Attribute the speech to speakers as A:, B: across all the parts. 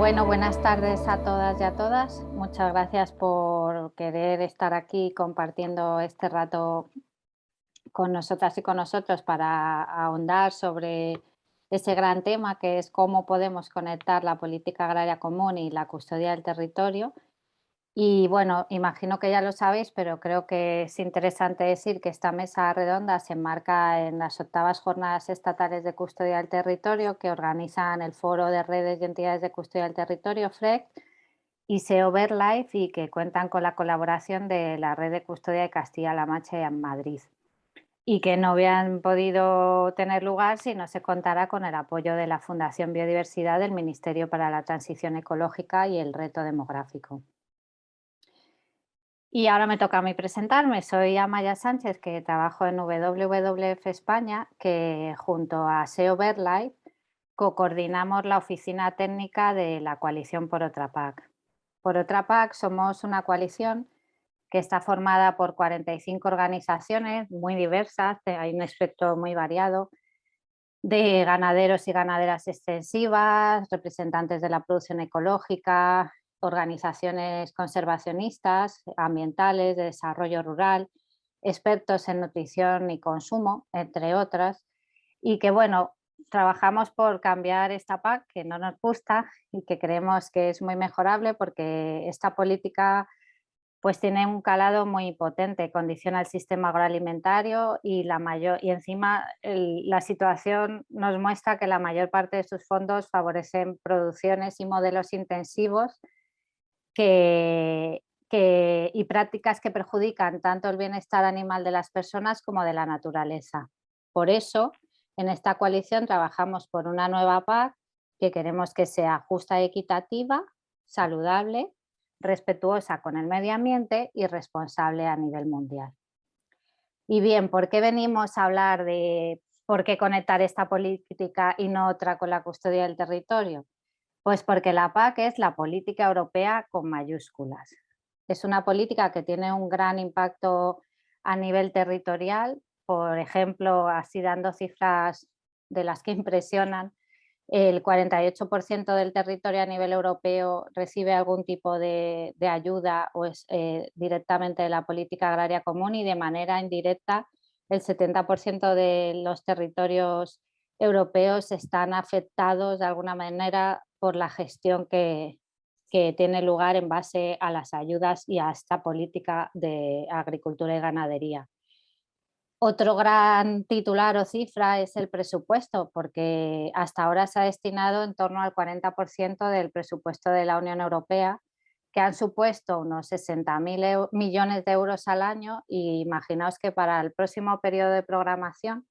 A: Bueno, buenas tardes a todas y a todas. Muchas gracias por querer estar aquí compartiendo este rato con nosotras y con nosotros para ahondar sobre ese gran tema que es cómo podemos conectar la política agraria común y la custodia del territorio. Y bueno, imagino que ya lo sabéis, pero creo que es interesante decir que esta mesa redonda se enmarca en las 8ª Jornadas Estatales de Custodia del Territorio que organizan el Foro de Redes y Entidades de Custodia del Territorio, FREC, y SEO Life, y que cuentan con la colaboración de la Red de Custodia de Castilla-La Mancha y en Madrid, y que no habían podido tener lugar si no se contara con el apoyo de la Fundación Biodiversidad del Ministerio para la Transición Ecológica y el Reto Demográfico. Y ahora me toca a mí presentarme. Soy Amaya Sánchez, que trabajo en WWF España, que junto a SEO BirdLife coordinamos la oficina técnica de la coalición Por Otra PAC. Por Otra PAC somos una coalición que está formada por 45 organizaciones muy diversas, hay un espectro muy variado, de ganaderos y ganaderas extensivas, representantes de la producción ecológica, organizaciones conservacionistas, ambientales, de desarrollo rural, expertos en nutrición y consumo, entre otras, y que bueno, trabajamos por cambiar esta PAC que no nos gusta y que creemos que es muy mejorable porque esta política pues tiene un calado muy potente, condiciona el sistema agroalimentario y encima la situación nos muestra que la mayor parte de sus fondos favorecen producciones y modelos intensivos y prácticas que perjudican tanto el bienestar animal de las personas como de la naturaleza. Por eso, en esta coalición trabajamos por una nueva PAC que queremos que sea justa y equitativa, saludable, respetuosa con el medio ambiente y responsable a nivel mundial. Y bien, ¿por qué venimos a hablar de por qué conectar esta política y no otra con la custodia del territorio? Pues porque la PAC es la política europea con mayúsculas. Es una política que tiene un gran impacto a nivel territorial. Por ejemplo, así dando cifras de las que impresionan, el 48% del territorio a nivel europeo recibe algún tipo de ayuda o es directamente de la política agraria común, y de manera indirecta el 70% de los territorios europeos están afectados de alguna manera por la gestión que tiene lugar en base a las ayudas y a esta política de agricultura y ganadería. Otro gran titular o cifra es el presupuesto, porque hasta ahora se ha destinado en torno al 40% del presupuesto de la Unión Europea, que han supuesto unos 60.000 millones de euros al año, y imaginaos que para el próximo periodo de programación,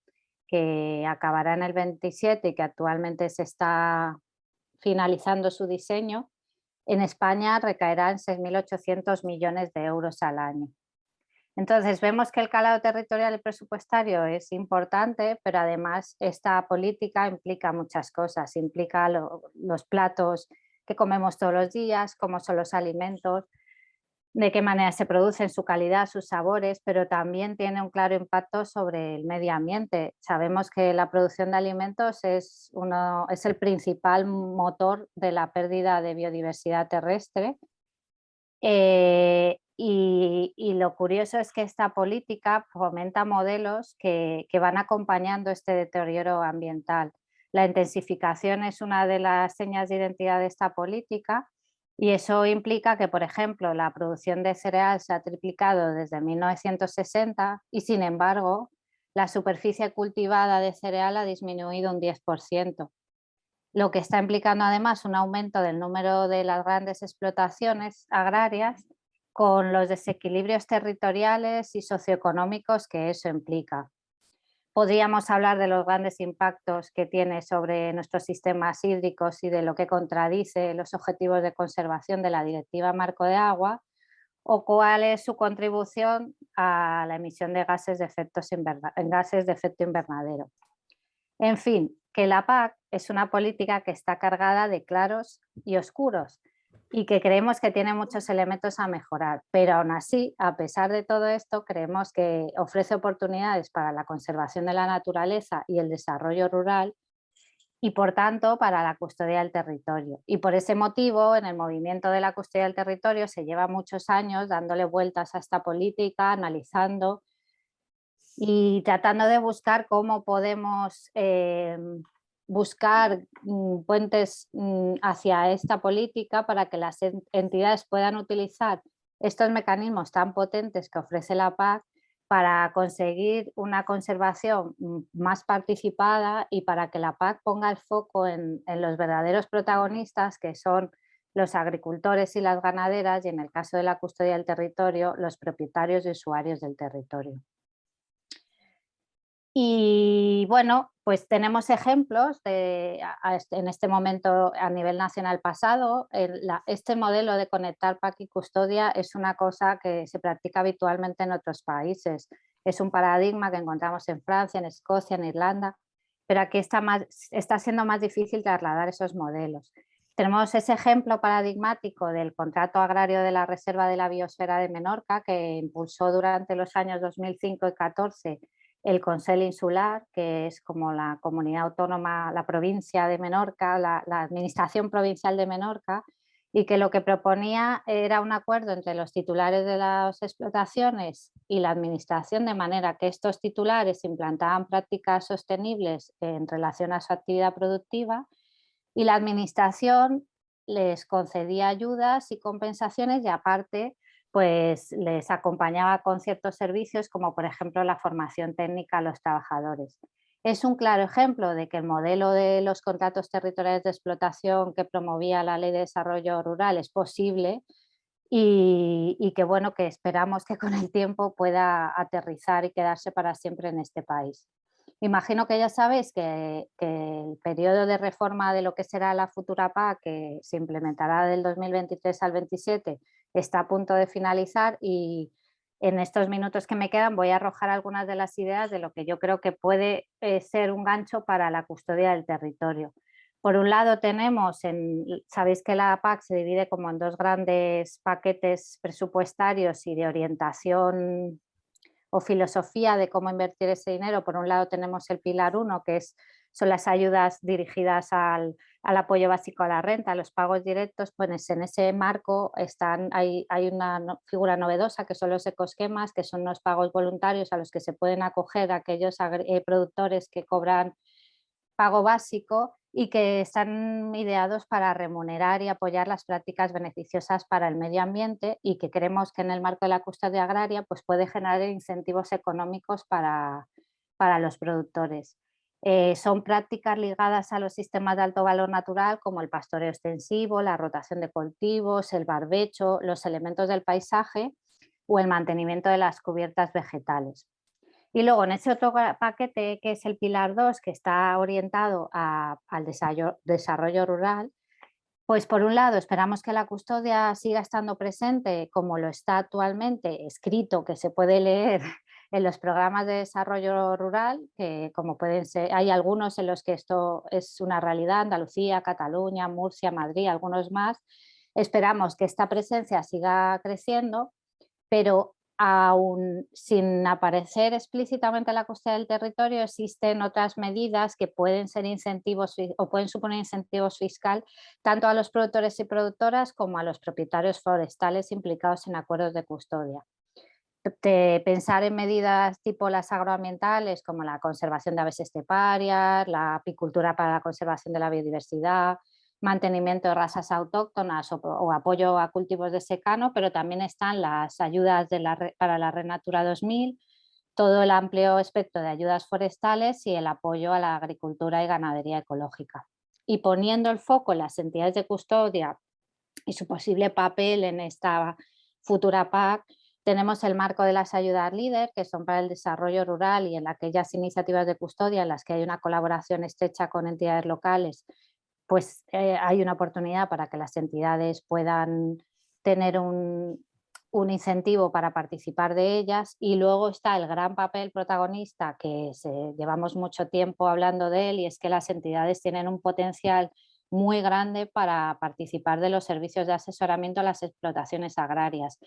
A: que acabará en el 27 y que actualmente se está finalizando su diseño, en España recaerá en 6.800 millones de euros al año. Entonces, vemos que el calado territorial y presupuestario es importante, pero además esta política implica muchas cosas. Implica los platos que comemos todos los días, cómo son los alimentos, de qué manera se producen, su calidad, sus sabores, pero también tiene un claro impacto sobre el medio ambiente. Sabemos que la producción de alimentos es el principal motor de la pérdida de biodiversidad terrestre. Y lo curioso es que esta política fomenta modelos que van acompañando este deterioro ambiental. La intensificación es una de las señas de identidad de esta política, y eso implica que, por ejemplo, la producción de cereal se ha triplicado desde 1960 y, sin embargo, la superficie cultivada de cereal ha disminuido un 10%. Lo que está implicando además un aumento del número de las grandes explotaciones agrarias, con los desequilibrios territoriales y socioeconómicos que eso implica. Podríamos hablar de los grandes impactos que tiene sobre nuestros sistemas hídricos y de lo que contradice los objetivos de conservación de la Directiva Marco de Agua, o cuál es su contribución a la emisión de gases de efecto invernadero. En fin, que la PAC es una política que está cargada de claros y oscuros, y que creemos que tiene muchos elementos a mejorar, pero aún así, a pesar de todo esto, creemos que ofrece oportunidades para la conservación de la naturaleza y el desarrollo rural, y por tanto para la custodia del territorio. Y por ese motivo, en el movimiento de la custodia del territorio se lleva muchos años dándole vueltas a esta política, analizando y tratando de buscar cómo podemos buscar puentes hacia esta política para que las entidades puedan utilizar estos mecanismos tan potentes que ofrece la PAC para conseguir una conservación más participada y para que la PAC ponga el foco en los verdaderos protagonistas, que son los agricultores y las ganaderas, y en el caso de la custodia del territorio, los propietarios y usuarios del territorio. Y bueno, pues tenemos ejemplos en este momento a nivel nacional pasado. Este modelo de conectar PAC y custodia es una cosa que se practica habitualmente en otros países. Es un paradigma que encontramos en Francia, en Escocia, en Irlanda, pero aquí está siendo más difícil trasladar esos modelos. Tenemos ese ejemplo paradigmático del contrato agrario de la Reserva de la Biosfera de Menorca, que impulsó durante los años 2005 y 2014 el Consell Insular, que es como la comunidad autónoma, la provincia de Menorca, la administración provincial de Menorca, y que lo que proponía era un acuerdo entre los titulares de las explotaciones y la administración, de manera que estos titulares implantaban prácticas sostenibles en relación a su actividad productiva y la administración les concedía ayudas y compensaciones y aparte pues les acompañaba con ciertos servicios como por ejemplo la formación técnica a los trabajadores. Es un claro ejemplo de que el modelo de los contratos territoriales de explotación que promovía la Ley de Desarrollo Rural es posible y que bueno, que esperamos que con el tiempo pueda aterrizar y quedarse para siempre en este país. Imagino que ya sabéis que el periodo de reforma de lo que será la futura PAC, que se implementará del 2023 al 27, está a punto de finalizar y en estos minutos que me quedan voy a arrojar algunas de las ideas de lo que yo creo que puede ser un gancho para la custodia del territorio. Por un lado sabéis que la PAC se divide como en dos grandes paquetes presupuestarios y de orientación o filosofía de cómo invertir ese dinero. Por un lado tenemos el pilar 1, que son las ayudas dirigidas al apoyo básico a la renta, los pagos directos. Pues en ese marco hay una figura novedosa que son los ecoesquemas, que son los pagos voluntarios a los que se pueden acoger aquellos productores que cobran pago básico y que están ideados para remunerar y apoyar las prácticas beneficiosas para el medio ambiente y que creemos que en el marco de la custodia agraria pues puede generar incentivos económicos para los productores. Son prácticas ligadas a los sistemas de alto valor natural como el pastoreo extensivo, la rotación de cultivos, el barbecho, los elementos del paisaje o el mantenimiento de las cubiertas vegetales. Y luego en ese otro paquete que es el pilar 2, que está orientado al desarrollo rural, pues por un lado esperamos que la custodia siga estando presente como lo está actualmente, escrito, que se puede leer en los programas de desarrollo rural, que como pueden ser, hay algunos en los que esto es una realidad, Andalucía, Cataluña, Murcia, Madrid, algunos más. Esperamos que esta presencia siga creciendo, pero aún sin aparecer explícitamente en la custodia del territorio, existen otras medidas que pueden ser incentivos o pueden suponer incentivos fiscal tanto a los productores y productoras como a los propietarios forestales implicados en acuerdos de custodia. Pensar en medidas tipo las agroambientales, como la conservación de aves esteparias, la apicultura para la conservación de la biodiversidad, mantenimiento de razas autóctonas o apoyo a cultivos de secano, pero también están las ayudas para la Red Natura 2000, todo el amplio espectro de ayudas forestales y el apoyo a la agricultura y ganadería ecológica. Y poniendo el foco en las entidades de custodia y su posible papel en esta futura PAC, tenemos el marco de las ayudas LEADER, que son para el desarrollo rural y en aquellas iniciativas de custodia en las que hay una colaboración estrecha con entidades locales, pues hay una oportunidad para que las entidades puedan tener un incentivo para participar de ellas. Y luego está el gran papel protagonista que llevamos mucho tiempo hablando de él, y es que las entidades tienen un potencial muy grande para participar de los servicios de asesoramiento a las explotaciones agrarias,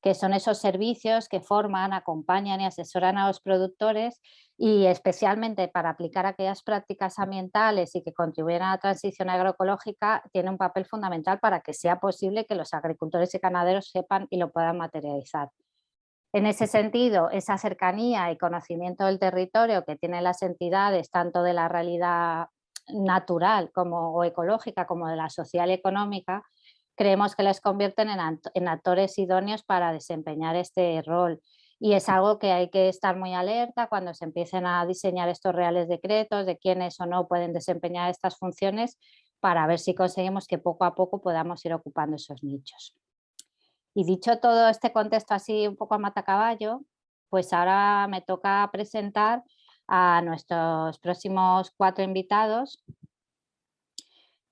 A: que son esos servicios que forman, acompañan y asesoran a los productores, y especialmente para aplicar aquellas prácticas ambientales y que contribuyen a la transición agroecológica, tiene un papel fundamental para que sea posible que los agricultores y ganaderos sepan y lo puedan materializar. En ese sentido, esa cercanía y conocimiento del territorio que tienen las entidades, tanto de la realidad natural como, o ecológica, como de la social y económica, creemos que les convierten en actores idóneos para desempeñar este rol. Y es algo que hay que estar muy alerta cuando se empiecen a diseñar estos reales decretos de quiénes o no pueden desempeñar estas funciones, para ver si conseguimos que poco a poco podamos ir ocupando esos nichos. Y dicho todo este contexto así un poco a matacaballo, pues ahora me toca presentar a nuestros próximos 4 invitados,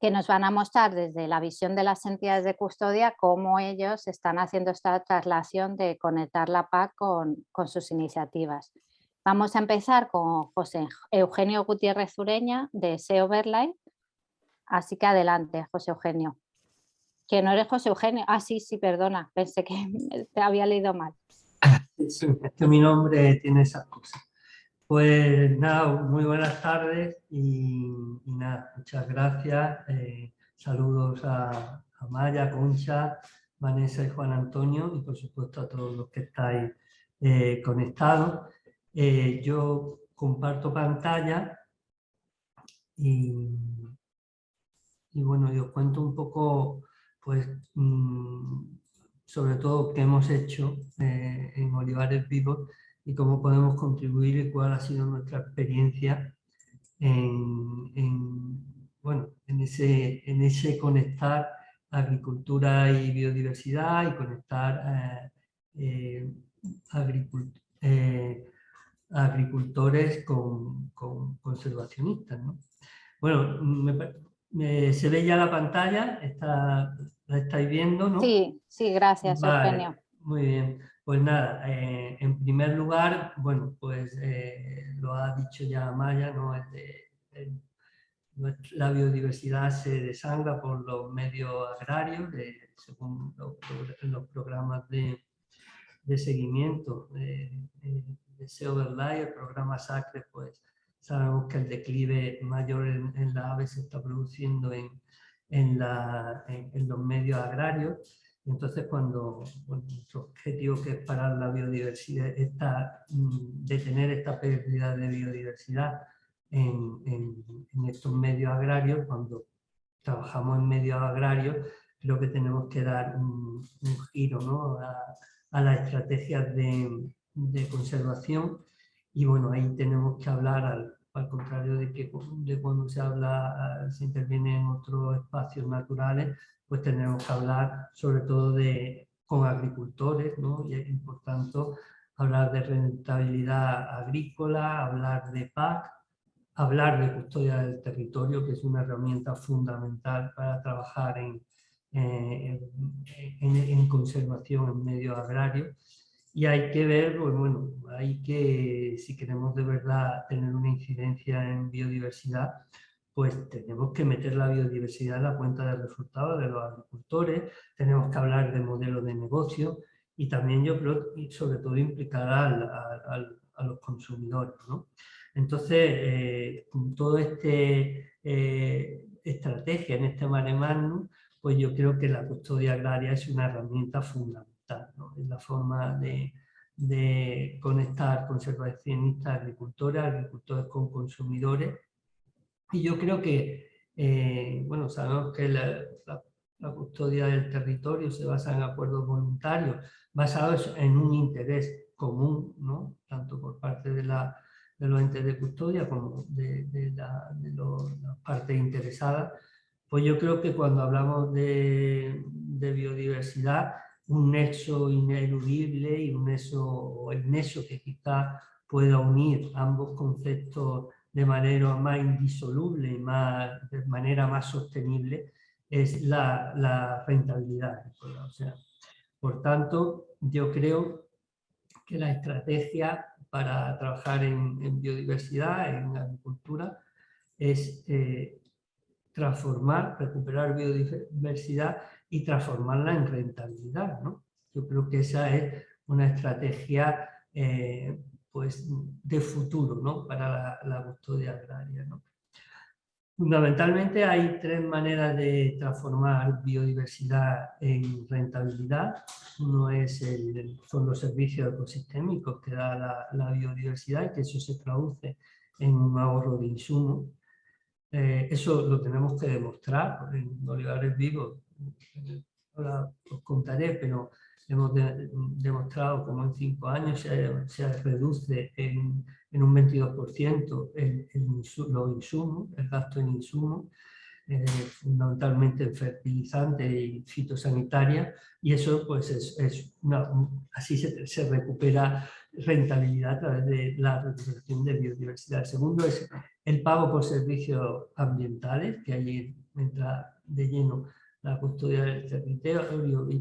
A: que nos van a mostrar desde la visión de las entidades de custodia cómo ellos están haciendo esta traslación de conectar la PAC con sus iniciativas. Vamos a empezar con José Eugenio Gutiérrez Ureña, de SEO Verline. Así que adelante, José Eugenio. Que no eres José Eugenio. Ah, sí, perdona, pensé que te había leído mal.
B: Sí, es que mi nombre tiene esas cosas. Pues nada, muy buenas tardes y nada, muchas gracias. Saludos a Maya, Concha, Vanessa y Juan Antonio, y por supuesto a todos los que estáis conectados. Yo comparto pantalla y bueno, y os cuento un poco, pues, sobre todo qué hemos hecho en Olivares Vivos y cómo podemos contribuir y cuál ha sido nuestra experiencia bueno, en ese conectar agricultura y biodiversidad y conectar agricultores con conservacionistas, ¿no? Bueno, se ve ya la pantalla, la estáis viendo, ¿no?
A: Sí, gracias,
B: Vale,
A: Eugenio.
B: muy bien. Pues nada, en primer lugar, bueno, pues lo ha dicho ya Maya, ¿no? La biodiversidad se desangra por los medios agrarios, según los programas de seguimiento de SEO Verline, el programa SACRE, pues sabemos que el declive mayor en la ave se está produciendo en los medios agrarios. Entonces, cuando nuestro objetivo, que es parar la biodiversidad, detener esta pérdida de biodiversidad en estos medios agrarios, cuando trabajamos en medios agrarios, creo que tenemos que dar un giro, ¿no?, a las estrategias de conservación. Y bueno, ahí tenemos que hablar, al contrario de cuando se interviene en otros espacios naturales, pues tenemos que hablar sobre todo con agricultores, ¿no? Y por tanto hablar de rentabilidad agrícola, hablar de PAC, hablar de custodia del territorio, que es una herramienta fundamental para trabajar en conservación en medio agrario. Y hay que ver, pues bueno, si queremos de verdad tener una incidencia en biodiversidad, pues tenemos que meter la biodiversidad en la cuenta de resultados de los agricultores, tenemos que hablar de modelos de negocio y también, yo creo, y sobre todo implicar a los consumidores, ¿no? Entonces, con toda estrategia en este mare magnum, pues yo creo que la custodia agraria es una herramienta fundamental, ¿no? Es la forma de conectar conservacionistas, agricultores con consumidores. Y yo creo que, bueno, sabemos que la custodia del territorio se basa en acuerdos voluntarios basados en un interés común, ¿no?, tanto por parte de los entes de custodia como de las partes interesadas. Pues yo creo que cuando hablamos de biodiversidad, un nexo ineludible y el nexo que quizá pueda unir ambos conceptos de manera más indisoluble y de manera más sostenible, es la rentabilidad. O sea, por tanto, yo creo que la estrategia para trabajar en biodiversidad, en agricultura, es transformar, recuperar biodiversidad y transformarla en rentabilidad, ¿no? Yo creo que esa es una estrategia pues, de futuro, ¿no? Para la custodia agraria, ¿no? Fundamentalmente hay tres maneras de transformar biodiversidad en rentabilidad. Uno son los servicios ecosistémicos que da la biodiversidad y que eso se traduce en un ahorro de insumos. Eso lo tenemos que demostrar en olivares vivos. Ahora os contaré, pero hemos demostrado cómo en 5 años se reduce en un 22% los insumos, el gasto en insumos, fundamentalmente en fertilizantes y fitosanitarias, y eso pues así se recupera rentabilidad a través de la recuperación de biodiversidad. El segundo es el pago por servicios ambientales, que allí entra de lleno la custodia del territorio y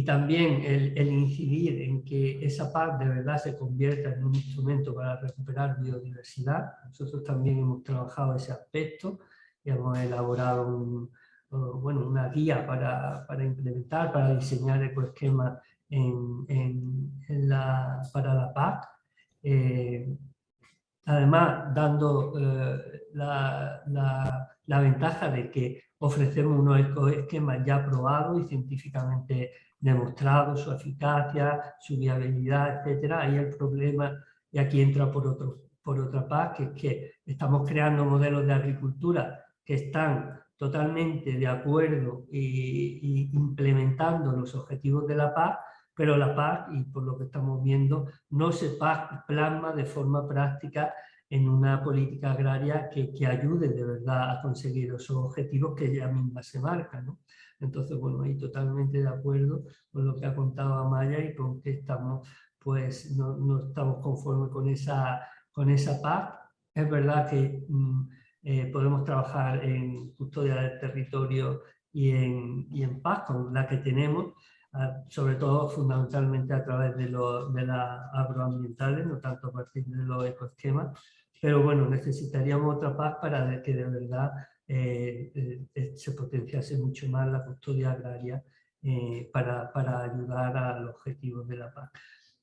B: también el incidir en que esa PAC de verdad se convierta en un instrumento para recuperar biodiversidad. Nosotros también hemos trabajado ese aspecto y hemos elaborado una guía para implementar, para diseñar ecoesquemas para la PAC. Además, dando la ventaja de que ofrecemos unos ecoesquemas ya probados y científicamente demostrados, su eficacia, su viabilidad, etcétera. Ahí el problema, y aquí entra por otra parte, que es que estamos creando modelos de agricultura que están totalmente de acuerdo y implementando los objetivos de la PAC, pero la PAC, y por lo que estamos viendo, no se plasma de forma práctica en una política agraria que ayude de verdad a conseguir esos objetivos que ella misma se marca, ¿no? Entonces, bueno, ahí totalmente de acuerdo con lo que ha contado Amaya y con que estamos, pues, no estamos conformes con esa PAC. Es verdad que podemos trabajar en custodia del territorio y en PAC con la que tenemos, sobre todo fundamentalmente a través de las agroambientales, no tanto a partir de los ecoesquemas, pero bueno, necesitaríamos otra PAC para que de verdad se potenciase mucho más la custodia agraria para ayudar a los objetivos de la PAC.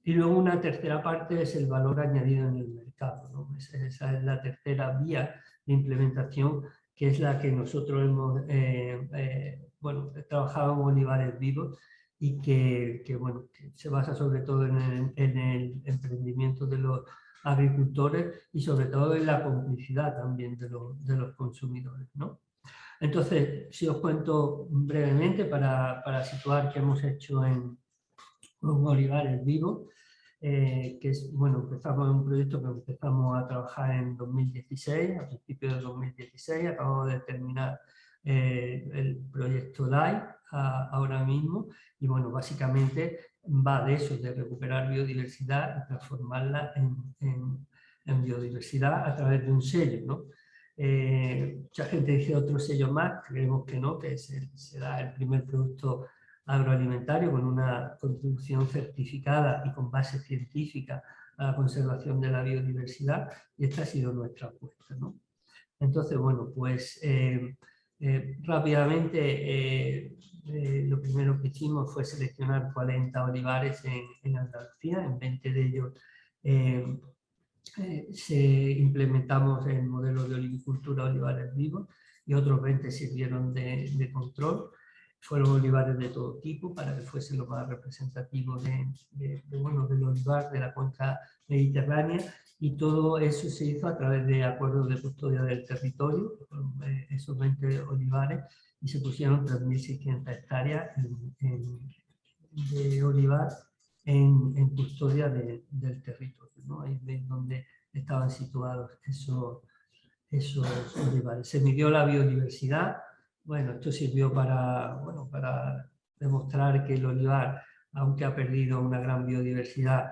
B: Y luego una tercera parte es el valor añadido en el mercado, ¿no? Esa es la tercera vía de implementación, que es la que nosotros hemos trabajado en olivares vivos y que se basa sobre todo en el emprendimiento de los agricultores y sobre todo en la complicidad también de los consumidores, ¿no? Entonces, si os cuento brevemente para situar qué hemos hecho en olivares vivos, que es, bueno, empezamos en un proyecto que empezamos a trabajar en 2016, a principios de 2016, acabamos de terminar el proyecto LIFE ahora mismo, y bueno, básicamente va de eso, de recuperar biodiversidad y transformarla en biodiversidad a través de un sello, ¿no? Mucha gente dice otro sello más, creemos que no, que será el primer producto agroalimentario con una contribución certificada y con base científica a la conservación de la biodiversidad, y esta ha sido nuestra apuesta, ¿no? Entonces, bueno, pues rápidamente lo primero que hicimos fue seleccionar 40 olivares en Andalucía. En 20 de ellos implementamos el modelo de olivicultura olivares vivos y otros 20 sirvieron de control. Fueron olivares de todo tipo para que fuese lo más representativo del olivar de la cuenca mediterránea, y todo eso se hizo a través de acuerdos de custodia del territorio, esos 20 olivares, y se pusieron 3.600 hectáreas de olivar en custodia del territorio, ¿no? Ahí ven donde estaban situados esos olivares. Se midió la biodiversidad. Bueno, esto sirvió para demostrar que el olivar, aunque ha perdido una gran biodiversidad,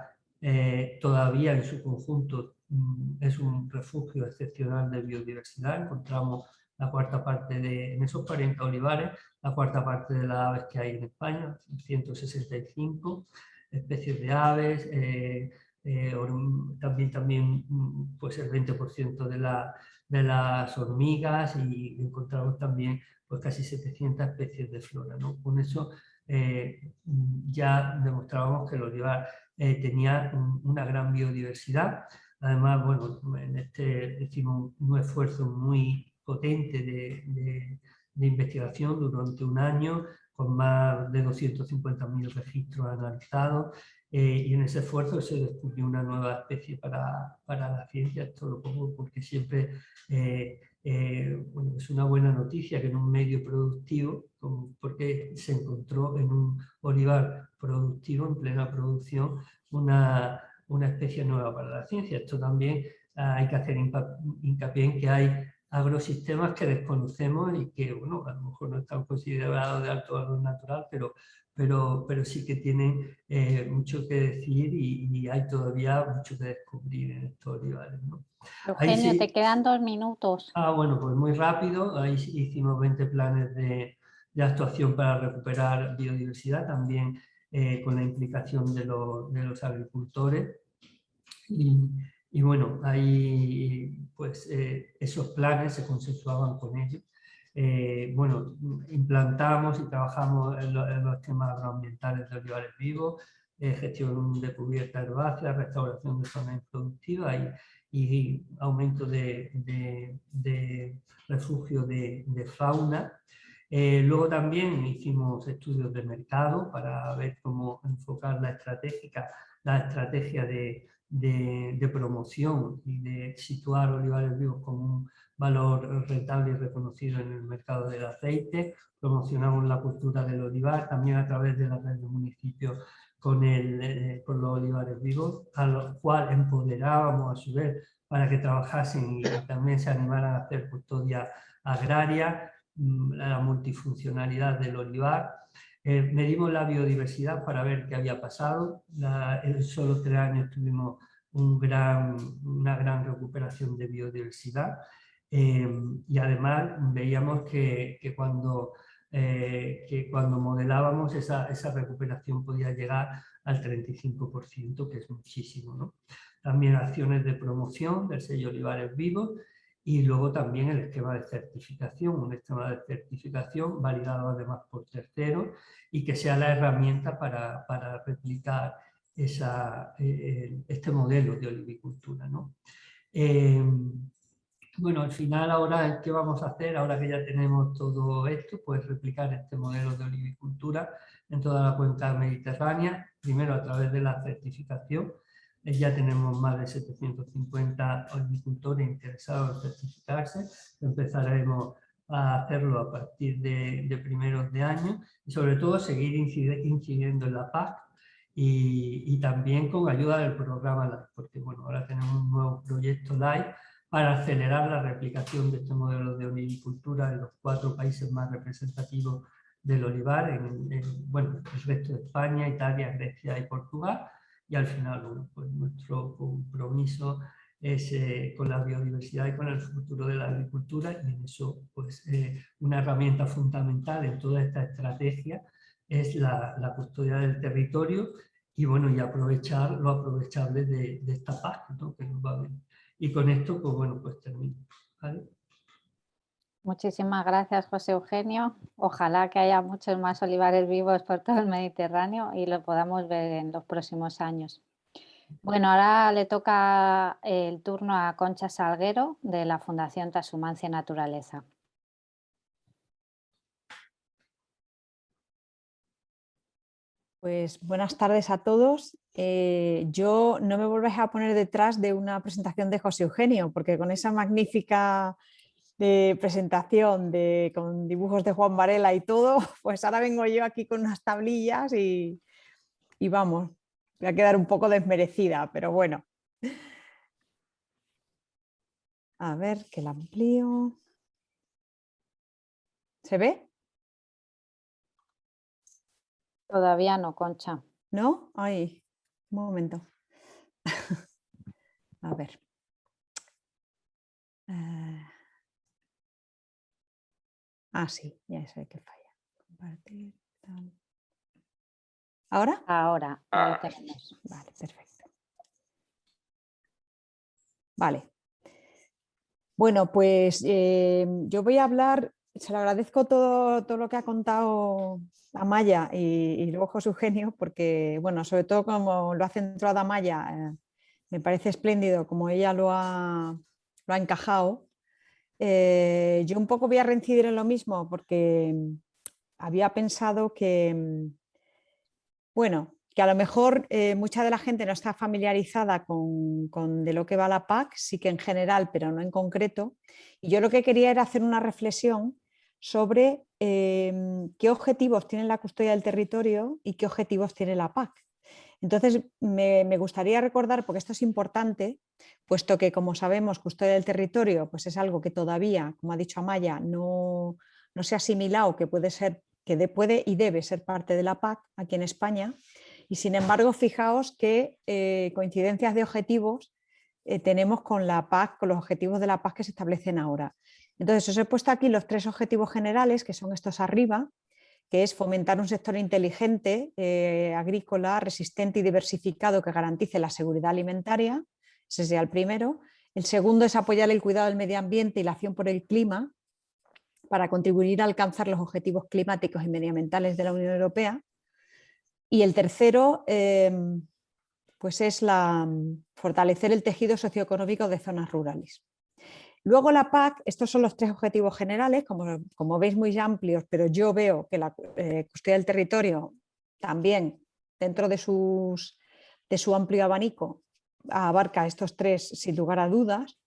B: todavía en su conjunto es un refugio excepcional de biodiversidad. Encontramos la cuarta parte en esos 40 olivares, la cuarta parte de las aves que hay en España, 165 especies de aves, también pues el 20% de las hormigas, y encontramos también pues casi 700 especies de flora, ¿no? Con eso ya demostrábamos que el olivar tenía una gran biodiversidad. Además, bueno, en este hicimos un esfuerzo muy potente de investigación durante un año, con más de 250.000 registros analizados, y en ese esfuerzo se descubrió una nueva especie para la ciencia. Esto lo pongo porque siempre bueno, es una buena noticia que en un medio productivo, porque se encontró en un olivar productivo, en plena producción, una especie nueva para la ciencia. Esto también hay que hacer hincapié en que hay agrosistemas que desconocemos y que, bueno, a lo mejor no están considerados de alto valor natural, pero sí que tienen mucho que decir, y hay todavía mucho que descubrir en estos olivares, ¿no? Ahí
A: Eugenio,
B: sí.
A: te quedan 2 minutos.
B: Bueno, pues muy rápido. Ahí hicimos 20 planes de actuación para recuperar biodiversidad, también con la implicación de los agricultores. Y bueno, ahí pues esos planes se consensuaban con ellos. Bueno, implantamos y trabajamos en los temas agroambientales de olivares vivos, gestión de cubierta herbácea, restauración de zonas improductivas y aumento de refugio de fauna. Luego también hicimos estudios de mercado para ver cómo enfocar la estrategia de promoción y de situar olivares vivos como un valor rentable y reconocido en el mercado del aceite. Promocionamos la cultura del olivar también a través de la red de municipios con los olivares vivos, a los cuales empoderábamos a su vez para que trabajasen y también se animaran a hacer custodia agraria, la multifuncionalidad del olivar. Medimos la biodiversidad para ver qué había pasado. En solo 3 años tuvimos una gran recuperación de biodiversidad, y además veíamos que cuando modelábamos esa recuperación podía llegar al 35%, que es muchísimo, ¿no? También acciones de promoción del sello Olivares Vivos, y luego también el esquema de certificación, un esquema de certificación validado además por terceros, y que sea la herramienta para replicar este modelo de olivicultura, ¿no? Bueno, al final ahora, ¿qué vamos a hacer? Ahora que ya tenemos todo esto, pues replicar este modelo de olivicultura en toda la cuenca mediterránea, primero a través de la certificación. Ya tenemos más de 750 olivicultores interesados en certificarse. Empezaremos a hacerlo a partir de primeros de año, y sobre todo seguir incidiendo en la PAC, y también con ayuda del programa LIFE, porque bueno, ahora tenemos un nuevo proyecto LIFE para acelerar la replicación de este modelo de olivicultura en los 4 países más representativos del olivar, bueno, el resto de España, Italia, Grecia y Portugal. Y al final, bueno, pues nuestro compromiso es con la biodiversidad y con el futuro de la agricultura, y en eso pues una herramienta fundamental en toda esta estrategia es la custodia del territorio, y bueno, y aprovechar lo aprovechable de esta PAC, ¿no? Que nos va a venir. Y con esto, pues bueno, pues termino, ¿vale?
A: Muchísimas gracias, José Eugenio. Ojalá que haya muchos más olivares vivos por todo el Mediterráneo y lo podamos ver en los próximos años. Bueno, ahora le toca el turno a Concha Salguero, de la Fundación Trashumancia y Naturaleza.
C: Pues buenas tardes a todos. Yo no me volváis a poner detrás de una presentación de José Eugenio, porque con esa magnífica presentación con dibujos de Juan Varela y todo, pues ahora vengo yo aquí con unas tablillas y vamos, voy a quedar un poco desmerecida, pero bueno. A ver, que la amplío. ¿Se ve?
A: Todavía no, Concha.
C: ¿No? Ay, un momento. A ver. Sí, ya sé que falla. Compartir. Tal. ¿Ahora?
A: Ahora, ahí tenemos.
C: Vale, perfecto. Vale. Bueno, pues yo voy a hablar, se lo agradezco todo lo que ha contado Amaya y luego José Eugenio, porque, bueno, sobre todo como lo ha centrado Amaya, me parece espléndido como ella lo ha encajado. Yo un poco voy a reincidir en lo mismo, porque había pensado que, bueno, que a lo mejor mucha de la gente no está familiarizada con de lo que va la PAC, sí que en general, pero no en concreto. Y yo lo que quería era hacer una reflexión sobre qué objetivos tiene la custodia del territorio y qué objetivos tiene la PAC. Entonces, me gustaría recordar, porque esto es importante, puesto que, como sabemos, custodia del territorio pues es algo que todavía, como ha dicho Amaya, no se ha asimilado, que puede ser, puede y debe ser parte de la PAC aquí en España. Y sin embargo, fijaos qué coincidencias de objetivos tenemos con la PAC, con los objetivos de la PAC que se establecen ahora. Entonces, os he puesto aquí los 3 objetivos generales, que son estos arriba, que es fomentar un sector inteligente, agrícola, resistente y diversificado que garantice la seguridad alimentaria. Ese sería el primero. El segundo es apoyar el cuidado del medio ambiente y la acción por el clima para contribuir a alcanzar los objetivos climáticos y medioambientales de la Unión Europea. Y el tercero pues es fortalecer el tejido socioeconómico de zonas rurales. Luego la PAC, estos son los 3 objetivos generales, como veis muy amplios, pero yo veo que la custodia del territorio también dentro de su amplio abanico abarca estos 3 sin lugar a dudas.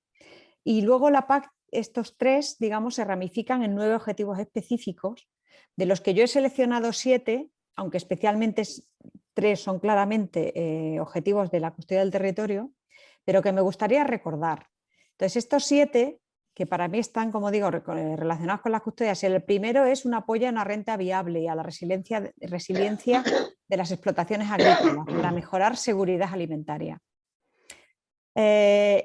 C: Y luego la PAC, estos 3, digamos, se ramifican en 9 objetivos específicos, de los que yo he seleccionado 7, aunque especialmente 3 son claramente objetivos de la custodia del territorio, pero que me gustaría recordar. Entonces, estos 7, que para mí están, como digo, relacionados con las custodias, el primero es un apoyo a una renta viable y a la resiliencia de las explotaciones agrícolas para mejorar seguridad alimentaria.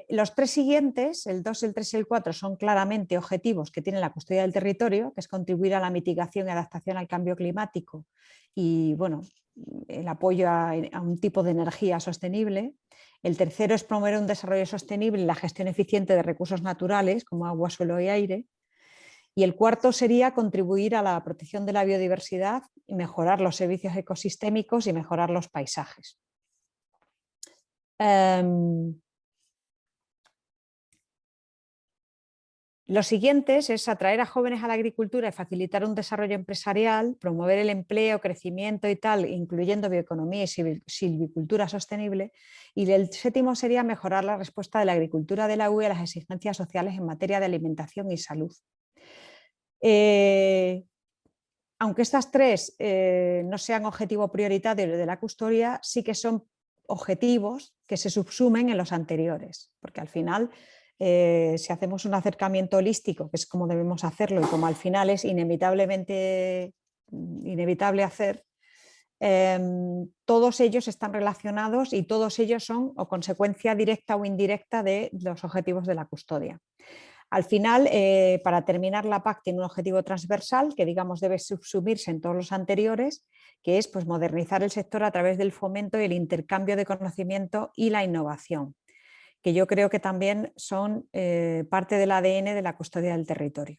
C: Los 3 siguientes, el 2, el 3 y el 4, son claramente objetivos que tiene la custodia del territorio, que es contribuir a la mitigación y adaptación al cambio climático y, bueno, el apoyo a un tipo de energía sostenible. El tercero es promover un desarrollo sostenible y la gestión eficiente de recursos naturales como agua, suelo y aire. Y el cuarto sería contribuir a la protección de la biodiversidad y mejorar los servicios ecosistémicos y mejorar los paisajes. Los siguientes es atraer a jóvenes a la agricultura y facilitar un desarrollo empresarial, promover el empleo, crecimiento y tal, incluyendo bioeconomía y silvicultura sostenible. Y el séptimo sería mejorar la respuesta de la agricultura de la UE a las exigencias sociales en materia de alimentación y salud. Aunque estas 3 no sean objetivo prioritario de la custodia, sí que son objetivos que se subsumen en los anteriores, porque al final si hacemos un acercamiento holístico, que es como debemos hacerlo y como al final es inevitable hacer, todos ellos están relacionados y todos ellos son o consecuencia directa o indirecta de los objetivos de la custodia. Al final, para terminar, la PAC tiene un objetivo transversal que, digamos, debe subsumirse en todos los anteriores, que es pues, modernizar el sector a través del fomento y el intercambio de conocimiento y la innovación, que yo creo que también son parte del ADN de la custodia del territorio.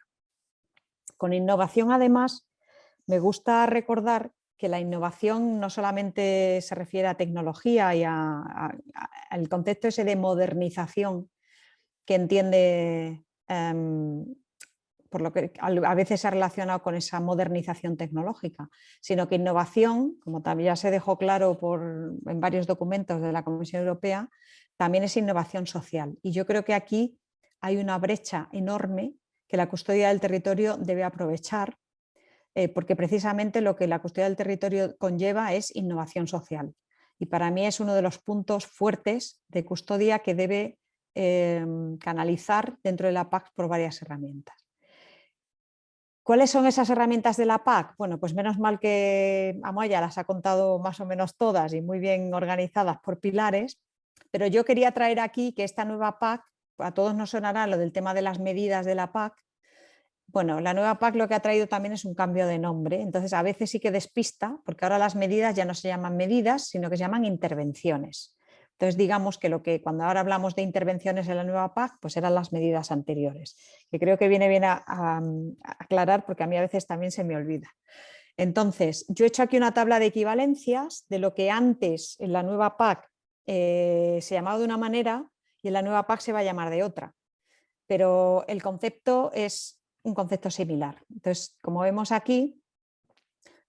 C: Con innovación, además, me gusta recordar que la innovación no solamente se refiere a tecnología y al concepto ese de modernización que entiende, por lo que a veces se ha relacionado con esa modernización tecnológica, sino que innovación, como también ya se dejó claro en varios documentos de la Comisión Europea, también es innovación social. Y yo creo que aquí hay una brecha enorme que la custodia del territorio debe aprovechar, porque precisamente lo que la custodia del territorio conlleva es innovación social. Y para mí es uno de los puntos fuertes de custodia que debe canalizar dentro de la PAC por varias herramientas. ¿Cuáles son esas herramientas de la PAC? Bueno, pues menos mal que Amaya las ha contado más o menos todas y muy bien organizadas por pilares, pero yo quería traer aquí que esta nueva PAC, a todos nos sonará lo del tema de las medidas de la PAC. Bueno, la nueva PAC lo que ha traído también es un cambio de nombre, entonces a veces sí que despista, porque ahora las medidas ya no se llaman medidas, sino que se llaman intervenciones. Entonces, digamos que cuando ahora hablamos de intervenciones en la nueva PAC, pues eran las medidas anteriores, que creo que viene bien a aclarar porque a mí a veces también se me olvida. Entonces, yo he hecho aquí una tabla de equivalencias de lo que antes en la nueva PAC se llamaba de una manera y en la nueva PAC se va a llamar de otra, pero el concepto es un concepto similar. Entonces, como vemos aquí,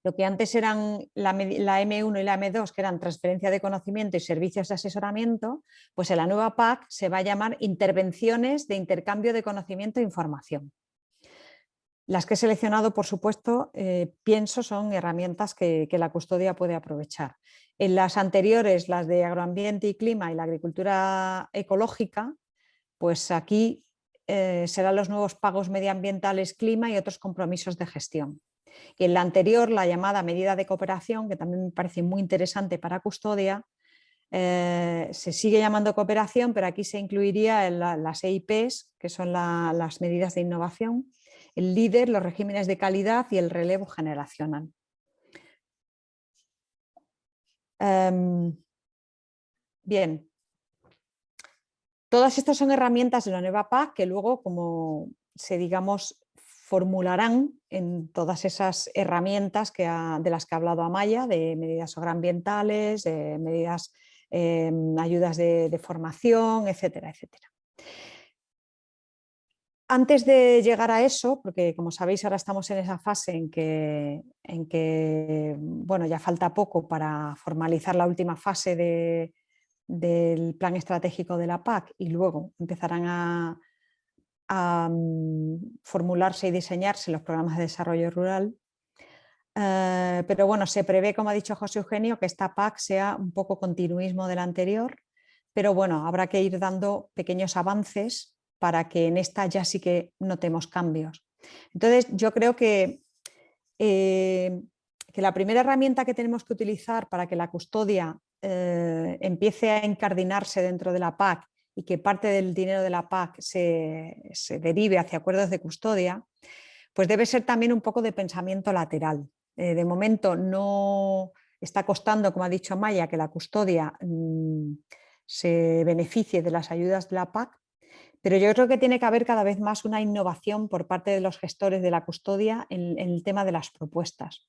C: lo que antes eran la M1 y la M2, que eran transferencia de conocimiento y servicios de asesoramiento, pues en la nueva PAC se va a llamar intervenciones de intercambio de conocimiento e información. Las que he seleccionado, por supuesto, pienso son herramientas que la custodia puede aprovechar. En las anteriores, las de agroambiente y clima y la agricultura ecológica, pues aquí serán los nuevos pagos medioambientales, clima y otros compromisos de gestión. Y en la anterior, la llamada medida de cooperación, que también me parece muy interesante para custodia, se sigue llamando cooperación, pero aquí se incluiría las EIPs, que son las medidas de innovación, el líder, los regímenes de calidad y el relevo generacional. Bien, todas estas son herramientas de la nueva PAC que luego, como se digamos, formularán en todas esas herramientas de las que ha hablado Amaya, de medidas agroambientales, de medidas, ayudas de formación, etcétera, etcétera. Antes de llegar a eso, porque como sabéis ahora estamos en esa fase en que bueno, ya falta poco para formalizar la última fase del plan estratégico de la PAC y luego empezarán a formularse y diseñarse los programas de desarrollo rural. Pero bueno, se prevé, como ha dicho José Eugenio, que esta PAC sea un poco continuismo de la anterior, pero bueno, habrá que ir dando pequeños avances para que en esta ya sí que notemos cambios. Entonces, yo creo que la primera herramienta que tenemos que utilizar para que la custodia empiece a incardinarse dentro de la PAC y que parte del dinero de la PAC se derive hacia acuerdos de custodia, pues debe ser también un poco de pensamiento lateral. De momento no está costando, como ha dicho Amaya, que la custodia se beneficie de las ayudas de la PAC, pero yo creo que tiene que haber cada vez más una innovación por parte de los gestores de la custodia en el tema de las propuestas.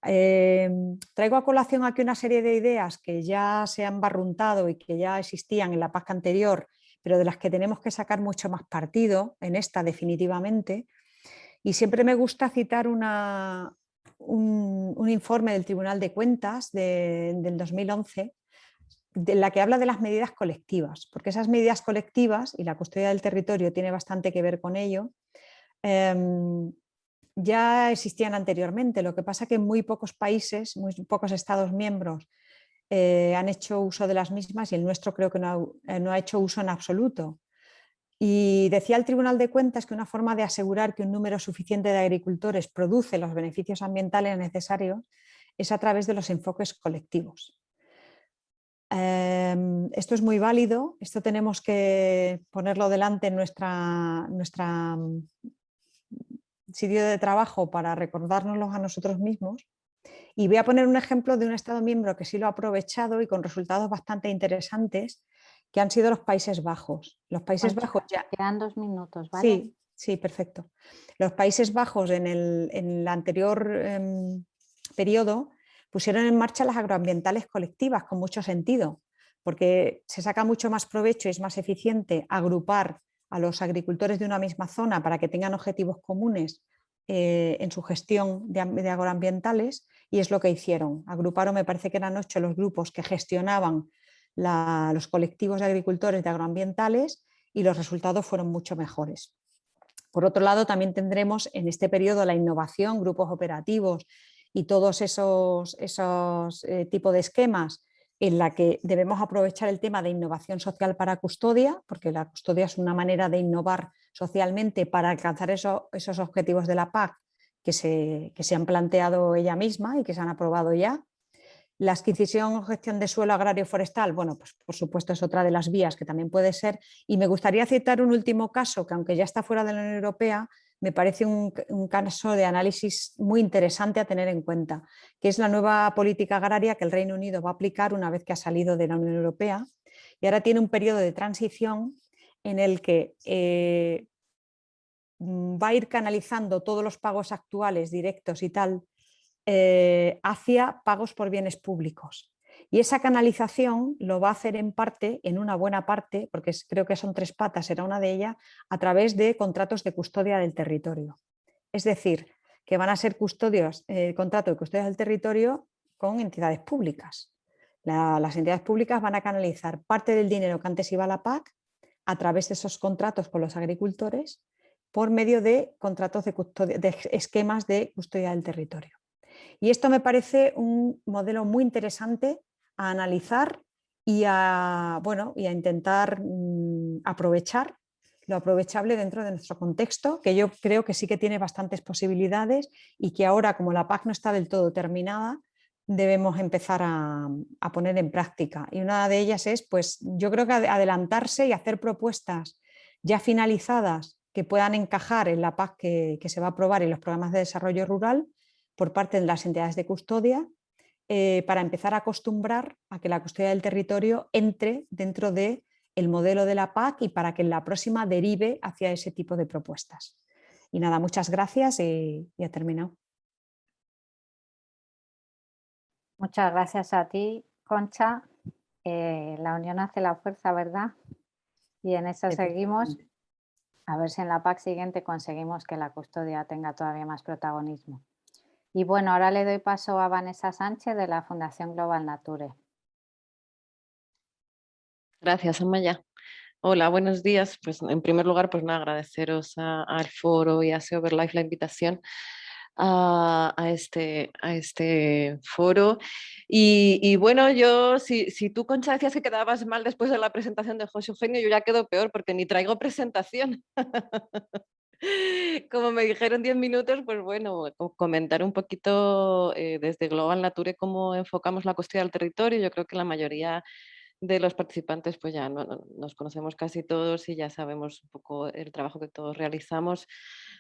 C: Traigo a colación aquí una serie de ideas que ya se han barruntado y que ya existían en la PAC anterior, pero de las que tenemos que sacar mucho más partido en esta definitivamente. Y siempre me gusta citar un informe del Tribunal de Cuentas del 2011, de la que habla de las medidas colectivas, porque esas medidas colectivas, y la custodia del territorio tiene bastante que ver con ello, ya existían anteriormente. Lo que pasa es que muy pocos países, muy pocos Estados miembros han hecho uso de las mismas y el nuestro creo que no ha hecho uso en absoluto. Y decía el Tribunal de Cuentas que una forma de asegurar que un número suficiente de agricultores produce los beneficios ambientales necesarios es a través de los enfoques colectivos. Esto es muy válido, esto tenemos que ponerlo delante en nuestra sitio de trabajo para recordárnoslo a nosotros mismos. Y voy a poner un ejemplo de un Estado miembro que sí lo ha aprovechado y con resultados bastante interesantes, que han sido los Países Bajos. Los Países Bajos ya...
A: Quedan 2 minutos, ¿vale?
C: Sí, sí, perfecto. Los Países Bajos en el anterior periodo pusieron en marcha las agroambientales colectivas con mucho sentido, porque se saca mucho más provecho y es más eficiente agrupar a los agricultores de una misma zona para que tengan objetivos comunes en su gestión de agroambientales, y es lo que hicieron. Agruparon, me parece que eran 8 los grupos que gestionaban los colectivos de agricultores de agroambientales y los resultados fueron mucho mejores. Por otro lado, también tendremos en este periodo la innovación, grupos operativos y todos esos tipos de esquemas en la que debemos aprovechar el tema de innovación social para custodia, porque la custodia es una manera de innovar socialmente para alcanzar esos objetivos de la PAC que se han planteado ella misma y que se han aprobado ya. La adquisición o gestión de suelo agrario forestal, bueno, pues por supuesto es otra de las vías que también puede ser. Y me gustaría citar un último caso que, aunque ya está fuera de la Unión Europea, me parece un caso de análisis muy interesante a tener en cuenta, que es la nueva política agraria que el Reino Unido va a aplicar una vez que ha salido de la Unión Europea, y ahora tiene un periodo de transición en el que va a ir canalizando todos los pagos actuales, directos y tal, hacia pagos por bienes públicos. Y esa canalización lo va a hacer en parte, en una buena parte, porque creo que son 3 patas, era una de ellas, a través de contratos de custodia del territorio. Es decir, que van a ser contratos de custodia del territorio con entidades públicas. Las entidades públicas van a canalizar parte del dinero que antes iba a la PAC a través de esos contratos con los agricultores por medio de contratos de esquemas de custodia del territorio. Y esto me parece un modelo muy interesante a analizar y a intentar aprovechar lo aprovechable dentro de nuestro contexto, que yo creo que sí que tiene bastantes posibilidades y que ahora, como la PAC no está del todo terminada, debemos empezar a poner en práctica. Y una de ellas es, pues yo creo que adelantarse y hacer propuestas ya finalizadas que puedan encajar en la PAC que se va a aprobar en los programas de desarrollo rural por parte de las entidades de custodia, para empezar a acostumbrar a que la custodia del territorio entre dentro del modelo de la PAC y para que en la próxima derive hacia ese tipo de propuestas. Y nada, muchas gracias y ya he terminado.
A: Muchas gracias a ti, Concha. La unión hace la fuerza, ¿verdad? Y en eso seguimos. A ver si en la PAC siguiente conseguimos que la custodia tenga todavía más protagonismo. Y bueno, ahora le doy paso a Vanessa Sánchez de la Fundación Global Nature.
D: Gracias, Amaya. Hola, buenos días. Pues en primer lugar, pues nada, agradeceros al foro y a SEO Life la invitación a este foro. Y bueno, yo, si tú, Concha, decías que quedabas mal después de la presentación de José Eugenio, yo ya quedo peor porque ni traigo presentación. Como me dijeron 10 minutos, pues bueno, comentar un poquito desde Global Nature cómo enfocamos la cuestión del territorio. Yo creo que la mayoría de los participantes pues ya nos conocemos casi todos y ya sabemos un poco el trabajo que todos realizamos.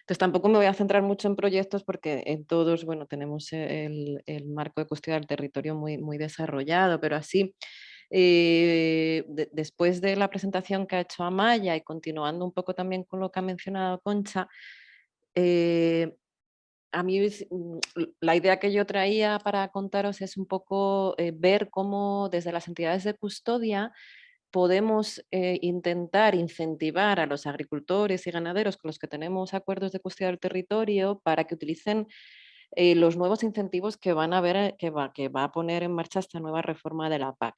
D: Entonces tampoco me voy a centrar mucho en proyectos porque en todos, bueno, tenemos el marco de custodia del territorio muy desarrollado, pero así, después de la presentación que ha hecho Amaya y continuando un poco también con lo que ha mencionado Concha, a mí la idea que yo traía para contaros es un poco ver cómo desde las entidades de custodia podemos intentar incentivar a los agricultores y ganaderos con los que tenemos acuerdos de custodia del territorio para que utilicen los nuevos incentivos que van a ver que va a poner en marcha esta nueva reforma de la PAC.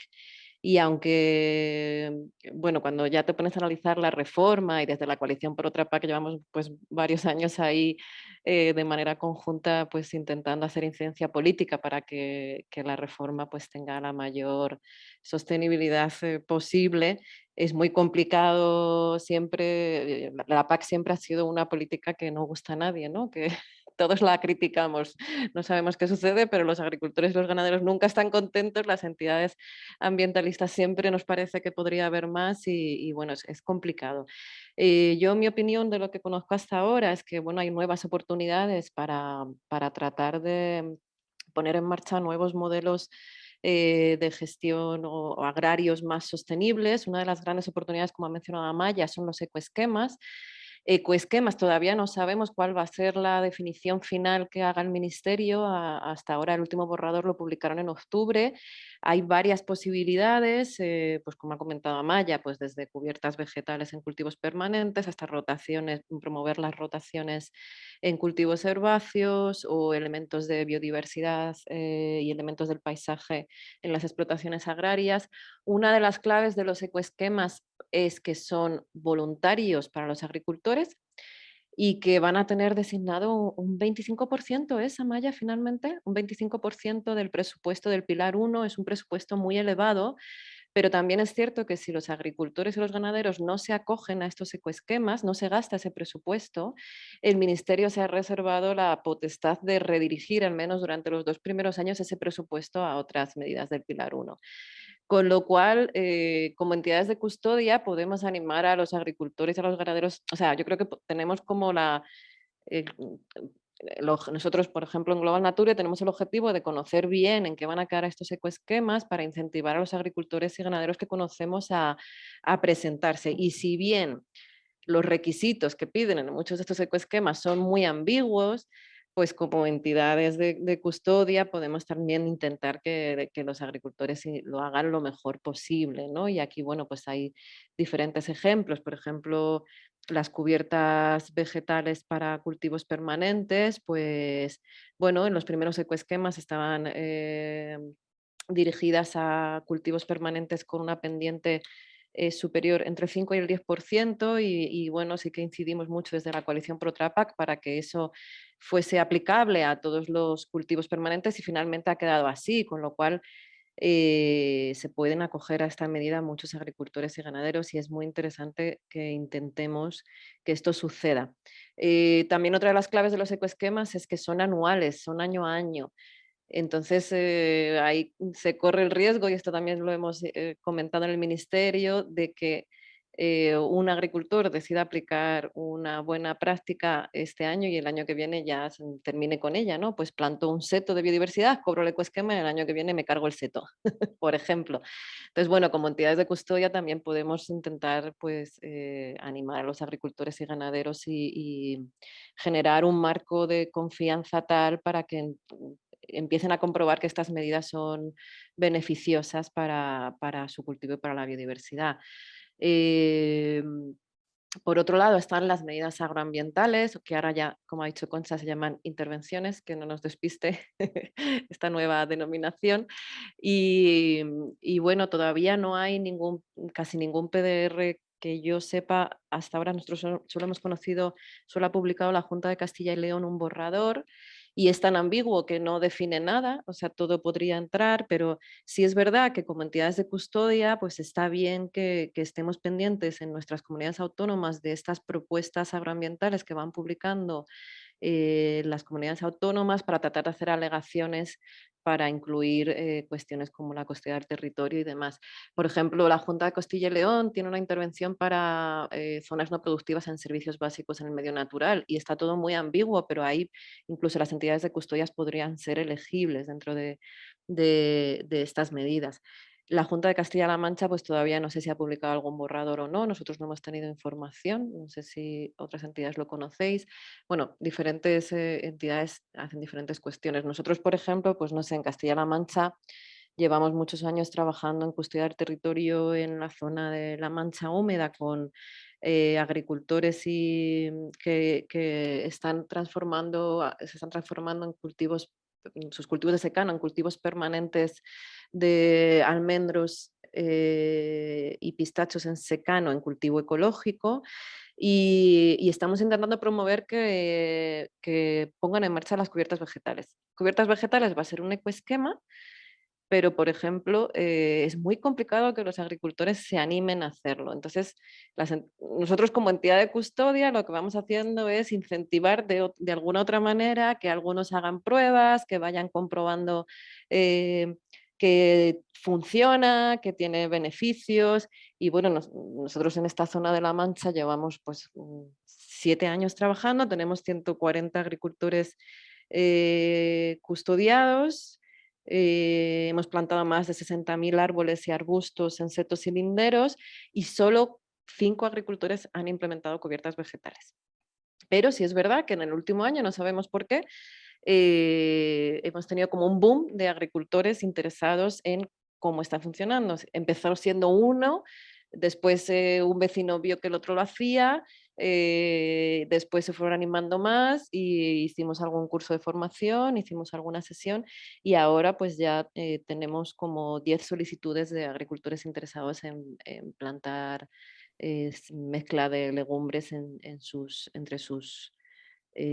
D: Y aunque, bueno, cuando ya te pones a analizar la reforma y desde la coalición por otra PAC llevamos pues varios años ahí de manera conjunta pues intentando hacer incidencia política para que la reforma pues tenga la mayor sostenibilidad posible, es muy complicado siempre, la PAC siempre ha sido una política que no gusta a nadie, ¿no? Que todos la criticamos, no sabemos qué sucede, pero los agricultores y los ganaderos nunca están contentos, las entidades ambientalistas siempre nos parece que podría haber más y bueno, es complicado. Yo mi opinión de lo que conozco hasta ahora es que bueno, hay nuevas oportunidades para tratar de poner en marcha nuevos modelos de gestión o agrarios más sostenibles. Una de las grandes oportunidades, como ha mencionado Amaya, son los ecoesquemas. Ecoesquemas, todavía no sabemos cuál va a ser la definición final que haga el Ministerio. Hasta ahora el último borrador lo publicaron en octubre. Hay varias posibilidades, pues como ha comentado Amaya, pues desde cubiertas vegetales en cultivos permanentes hasta rotaciones, promover las rotaciones en cultivos herbáceos o elementos de biodiversidad y elementos del paisaje en las explotaciones agrarias. Una de las claves de los ecoesquemas es que son voluntarios para los agricultores y que van a tener designado un 25%, esa malla finalmente, un 25% del presupuesto del Pilar 1, es un presupuesto muy elevado, pero también es cierto que si los agricultores y los ganaderos no se acogen a estos ecoesquemas, no se gasta ese presupuesto, el Ministerio se ha reservado la potestad de redirigir, al menos durante los 2 primeros años, ese presupuesto a otras medidas del Pilar 1. Con lo cual, como entidades de custodia, podemos animar a los agricultores y a los ganaderos. O sea, yo creo que tenemos como nosotros, por ejemplo, en Global Nature tenemos el objetivo de conocer bien en qué van a quedar estos ecoesquemas para incentivar a los agricultores y ganaderos que conocemos a presentarse. Y si bien los requisitos que piden en muchos de estos ecoesquemas son muy ambiguos, pues como entidades de custodia podemos también intentar que los agricultores lo hagan lo mejor posible, ¿no? Y aquí, bueno, pues hay diferentes ejemplos. Por ejemplo, las cubiertas vegetales para cultivos permanentes, pues, bueno, en los primeros ecoesquemas estaban dirigidas a cultivos permanentes con una pendiente superior entre el 5 y el 10% y bueno, sí que incidimos mucho desde la coalición ProTraPac para que eso fuese aplicable a todos los cultivos permanentes y finalmente ha quedado así, con lo cual se pueden acoger a esta medida muchos agricultores y ganaderos y es muy interesante que intentemos que esto suceda. También otra de las claves de los ecoesquemas es que son anuales, son año a año. Entonces, ahí se corre el riesgo, y esto también lo hemos comentado en el ministerio, de que un agricultor decida aplicar una buena práctica este año y el año que viene ya termine con ella, ¿no? Pues planto un seto de biodiversidad, cobro el ecoesquema y el año que viene me cargo el seto, por ejemplo. Entonces, bueno, como entidades de custodia también podemos intentar pues, animar a los agricultores y ganaderos y generar un marco de confianza tal para que empiecen a comprobar que estas medidas son beneficiosas para su cultivo y para la biodiversidad. Por otro lado están las medidas agroambientales, que ahora ya, como ha dicho Concha, se llaman intervenciones, que no nos despiste esta nueva denominación. Y bueno, todavía no hay casi ningún PDR que yo sepa. Hasta ahora nosotros solo hemos conocido, solo ha publicado la Junta de Castilla y León un borrador y es tan ambiguo que no define nada, o sea, todo podría entrar, pero sí es verdad que como entidades de custodia, pues está bien que estemos pendientes en nuestras comunidades autónomas de estas propuestas agroambientales que van publicando las comunidades autónomas para tratar de hacer alegaciones para incluir cuestiones como la custodia del territorio y demás. Por ejemplo, la Junta de Castilla y León tiene una intervención para zonas no productivas en servicios básicos en el medio natural y está todo muy ambiguo, pero ahí incluso las entidades de custodias podrían ser elegibles dentro de estas medidas. La Junta de Castilla-La Mancha pues todavía no sé si ha publicado algún borrador o no, nosotros no hemos tenido información, no sé si otras entidades lo conocéis. Bueno, diferentes entidades hacen diferentes cuestiones. Nosotros, por ejemplo, pues no sé, en Castilla-La Mancha llevamos muchos años trabajando en custodia del territorio en la zona de La Mancha húmeda con agricultores que están se están transformando en cultivos, sus cultivos de secano, en cultivos permanentes de almendros y pistachos en secano, en cultivo ecológico. Y estamos intentando promover que pongan en marcha las cubiertas vegetales. Cubiertas vegetales va a ser un ecoesquema, pero, por ejemplo, es muy complicado que los agricultores se animen a hacerlo. Entonces, nosotros como entidad de custodia lo que vamos haciendo es incentivar de alguna otra manera que algunos hagan pruebas, que vayan comprobando que funciona, que tiene beneficios. Y bueno, nosotros en esta zona de La Mancha llevamos pues 7 años trabajando, tenemos 140 agricultores custodiados. Hemos plantado más de 60.000 árboles y arbustos en setos y linderos y solo 5 agricultores han implementado cubiertas vegetales. Pero sí es verdad que en el último año, no sabemos por qué, hemos tenido como un boom de agricultores interesados en cómo está funcionando. Empezó siendo uno, después un vecino vio que el otro lo hacía, después se fueron animando más y hicimos algún curso de formación, hicimos alguna sesión y ahora pues ya tenemos como 10 solicitudes de agricultores interesados en plantar mezcla de legumbres entre sus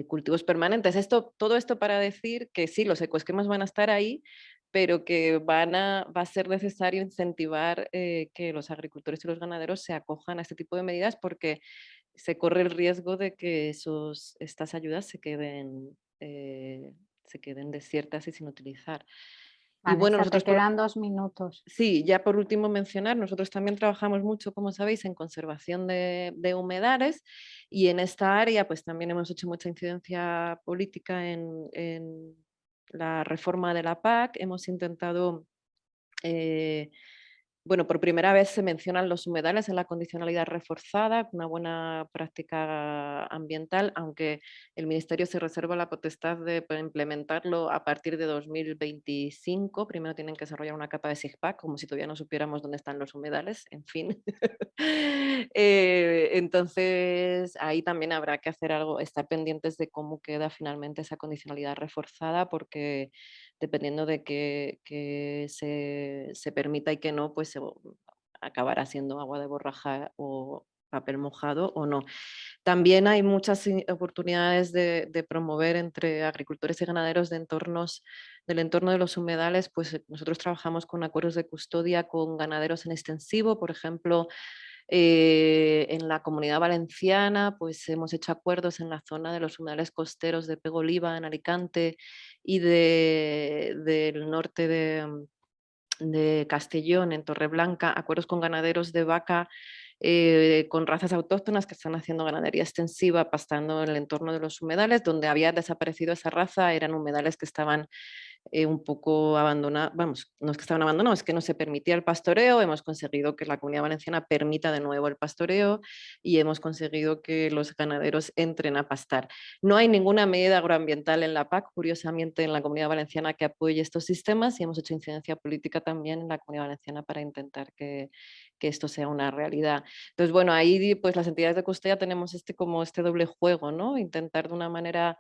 D: cultivos permanentes. Todo esto para decir que sí, los ecoesquemas van a estar ahí, pero que va a ser necesario incentivar que los agricultores y los ganaderos se acojan a este tipo de medidas porque se corre el riesgo de que estas ayudas se queden desiertas y sin utilizar. Y bueno,
A: Vanessa, te
D: nosotros
A: quedan 2 minutos.
D: sí, ya por último mencionar, nosotros también trabajamos mucho, como sabéis, en conservación de humedales, y en esta área pues también hemos hecho mucha incidencia política en la reforma de la PAC. Hemos intentado, bueno, por primera vez se mencionan los humedales en la condicionalidad reforzada, una buena práctica ambiental, aunque el Ministerio se reserva la potestad de implementarlo a partir de 2025. Primero tienen que desarrollar una capa de SIGPAC, como si todavía no supiéramos dónde están los humedales, en fin. Entonces, ahí también habrá que hacer algo, estar pendientes de cómo queda finalmente esa condicionalidad reforzada, porque dependiendo de que se permita y que no, pues acabará siendo agua de borraja o papel mojado o no. También hay muchas oportunidades de promover entre agricultores y ganaderos del entorno de los humedales. Pues nosotros trabajamos con acuerdos de custodia con ganaderos en extensivo, por ejemplo. En la Comunidad Valenciana pues hemos hecho acuerdos en la zona de los humedales costeros de Pego Oliva en Alicante y del norte de Castellón, en Torreblanca, acuerdos con ganaderos de vaca con razas autóctonas que están haciendo ganadería extensiva, pastando en el entorno de los humedales. Donde había desaparecido esa raza eran humedales que estaban un poco abandonados, vamos, no es que estaban abandonados, es que no se permitía el pastoreo. Hemos conseguido que la Comunidad Valenciana permita de nuevo el pastoreo y hemos conseguido que los ganaderos entren a pastar. No hay ninguna medida agroambiental en la PAC, curiosamente, en la Comunidad Valenciana que apoye estos sistemas, y hemos hecho incidencia política también en la Comunidad Valenciana para intentar que esto sea una realidad. Entonces, bueno, ahí pues las entidades de custodia tenemos como este doble juego, ¿no? Intentar de una manera